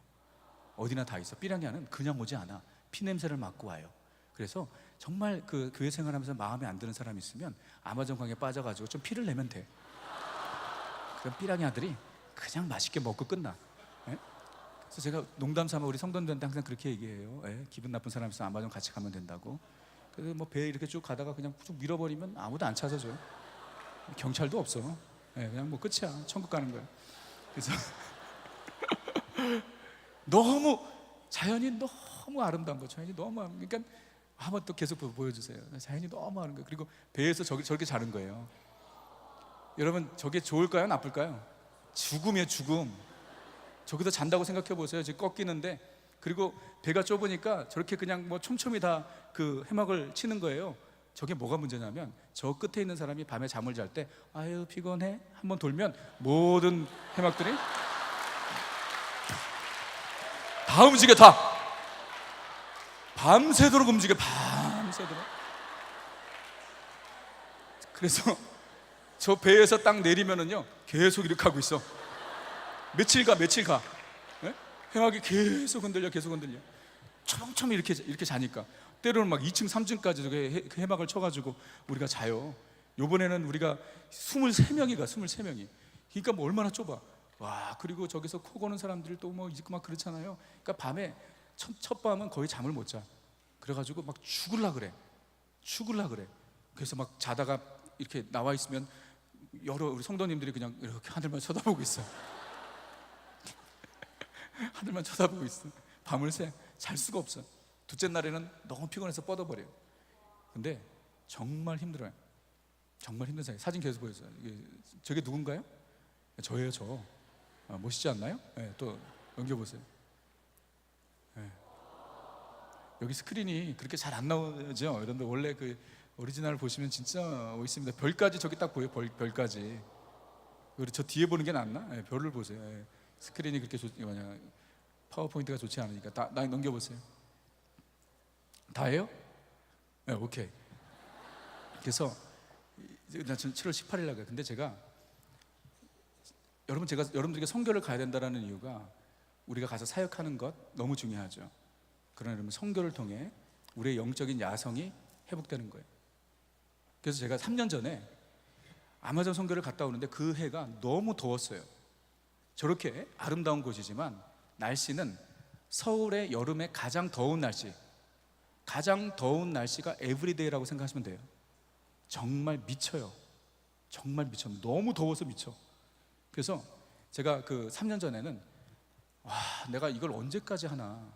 어디나 다 있어. 삐랑야는 그냥 오지 않아. 피 냄새를 맡고 와요. 그래서 정말 그 교회 생활하면서 마음에 안 드는 사람이 있으면 아마존 강에 빠져가지고 좀 피를 내면 돼. 그럼 삐랑야들이 그냥 맛있게 먹고 끝나. 그래서 제가 농담 삼아 우리 성도님들한테 항상 그렇게 얘기해요. 기분 나쁜 사람 있으면 아마존 같이 가면 된다고. 그래서 뭐 배에 이렇게 쭉 가다가 그냥 쭉 밀어버리면 아무도 안 찾아줘요. 경찰도 없어. 그냥 뭐 끝이야. 천국 가는 거야. 그래서 너무 자연이 너무 아름다운 거. 자연이 너무 그러니까 한번 또 계속 보여주세요. 자연이 너무 아름다운 거. 그리고 배에서 저렇게 자는 거예요. 여러분 저게 좋을까요? 나쁠까요? 죽음이에요. 죽음. 저기서 잔다고 생각해 보세요. 지금 꺾이는데 그리고 배가 좁으니까 저렇게 그냥 뭐 촘촘히 다 그 해막을 치는 거예요. 저게 뭐가 문제냐면 저 끝에 있는 사람이 밤에 잠을 잘 때 아유 피곤해 한번 돌면 모든 해막들이 다 움직여. 다 밤새도록 움직여. 밤새도록. 그래서 저 배에서 딱 내리면은요 계속 이렇게 하고 있어. 며칠 가. 해막이 계속 흔들려. 초롱초롱 이렇게 자니까 때로는 막 2층 3층까지 저게 해막을 쳐가지고 우리가 자요. 요번에는 우리가 23명이 가. 23명이. 그러니까 뭐 얼마나 좁아. 와. 그리고 저기서 코 고는 사람들이 또 뭐 있고 막 그렇잖아요. 그러니까 밤에 첫 밤은 거의 잠을 못 자. 그래가지고 막 죽을라 그래. 그래서 막 자다가 이렇게 나와 있으면 여러 우리 성도님들이 그냥 이렇게 하늘만 쳐다보고 있어. 하늘만 쳐다보고 있어. 밤을 새. 잘 수가 없어. 둘째 날에는 너무 피곤해서 뻗어버려요. 근데 정말 힘들어요. 정말 힘든 사이. 사진 계속 보여줘요. 저게 누군가요? 저예요. 저. 멋있지 않나요? 또 넘겨보세요. 여기 스크린이 그렇게 잘 안 나오죠. 그런데 원래 그 오리지널 보시면 진짜 멋있습니다. 별까지 저기 딱 보여요. 별까지. 우리 저 뒤에 보는 게 낫나? 별을 보세요. 스크린이 그렇게 파워포인트가 좋지 않으니까 나 넘겨보세요. 다예요? 네, 오케이. 그래서 나 지금 7월 18일 날 가요. 근데 제가 여러분들에게 선교를 가야 된다는 이유가 우리가 가서 사역하는 것 너무 중요하죠. 그러나 여러분 선교를 통해 우리의 영적인 야성이 회복되는 거예요. 그래서 제가 3년 전에 아마존 선교를 갔다 오는데 그 해가 너무 더웠어요. 저렇게 아름다운 곳이지만 날씨는 서울의 여름에 가장 더운 날씨가 에브리데이라고 생각하시면 돼요. 정말 미쳐요. 정말 미쳐. 너무 더워서 미쳐. 그래서 제가 그 3년 전에는 와, 내가 이걸 언제까지 하나?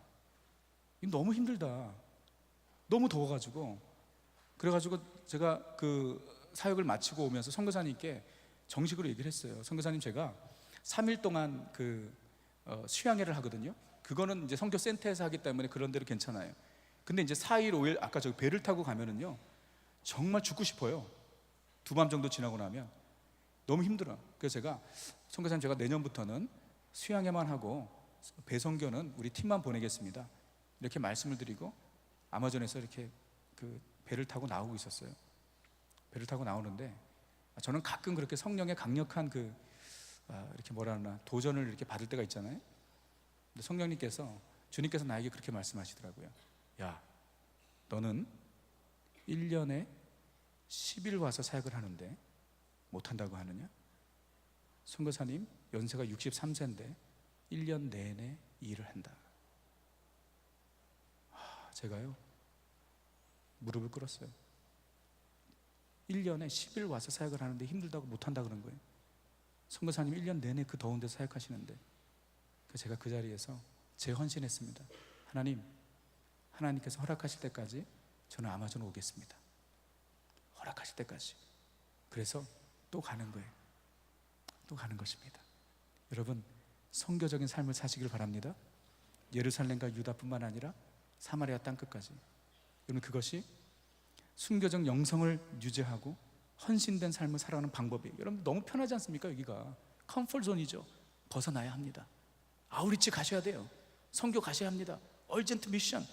이거 너무 힘들다. 너무 더워가지고. 그래가지고 제가 그 사역을 마치고 오면서 선교사님께 정식으로 얘기를 했어요. 선교사님, 제가 3일 동안 그 수양회를 하거든요. 그거는 이제 선교센터에서 하기 때문에 그런 대로 괜찮아요. 근데 이제 4일, 5일 아까 저기 배를 타고 가면은요, 정말 죽고 싶어요. 두밤 정도 지나고 나면 너무 힘들어. 그래서 제가 선교사님, 제가 내년부터는 수양회만 하고 배선교는 우리 팀만 보내겠습니다. 이렇게 말씀을 드리고 아마존에서 이렇게 그 배를 타고 나오고 있었어요. 배를 타고 나오는데 저는 가끔 그렇게 성령의 강력한 그 이렇게 뭐라 하나 도전을 이렇게 받을 때가 있잖아요. 근데 성령님께서, 주님께서 나에게 그렇게 말씀하시더라고요. 야, 너는 1년에 10일 와서 사역을 하는데 못한다고 하느냐? 선교사님 연세가 63세인데 1년 내내 일을 한다. 제가요 무릎을 꿇었어요. 1년에 10일 와서 사역을 하는데 힘들다고 못한다 그런 거예요. 선교사님 1년 내내 그 더운 데 사역하시는데. 그래서 제가 그 자리에서 재헌신했습니다. 하나님, 하나님께서 허락하실 때까지 저는 아마존 오겠습니다. 허락하실 때까지. 그래서 또 가는 거예요. 또 가는 것입니다. 여러분, 선교적인 삶을 사시길 바랍니다. 예루살렘과 유다뿐만 아니라 사마리아 땅끝까지. 여러분, 그것이 순교적 영성을 유지하고 헌신된 삶을 살아가는 방법이에요. 여러분, 너무 편하지 않습니까? 여기가 컴포트 존이죠. 벗어나야 합니다. 아우리치 가셔야 돼요. 선교 가셔야 합니다. 얼전트 미션,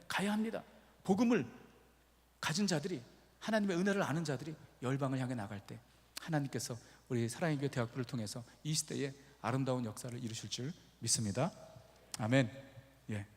가야 합니다. 복음을 가진 자들이, 하나님의 은혜를 아는 자들이 열방을 향해 나갈 때 하나님께서 우리 사랑의 교회 대학부를 통해서 이 시대에 아름다운 역사를 이루실 줄 믿습니다. 아멘. 예.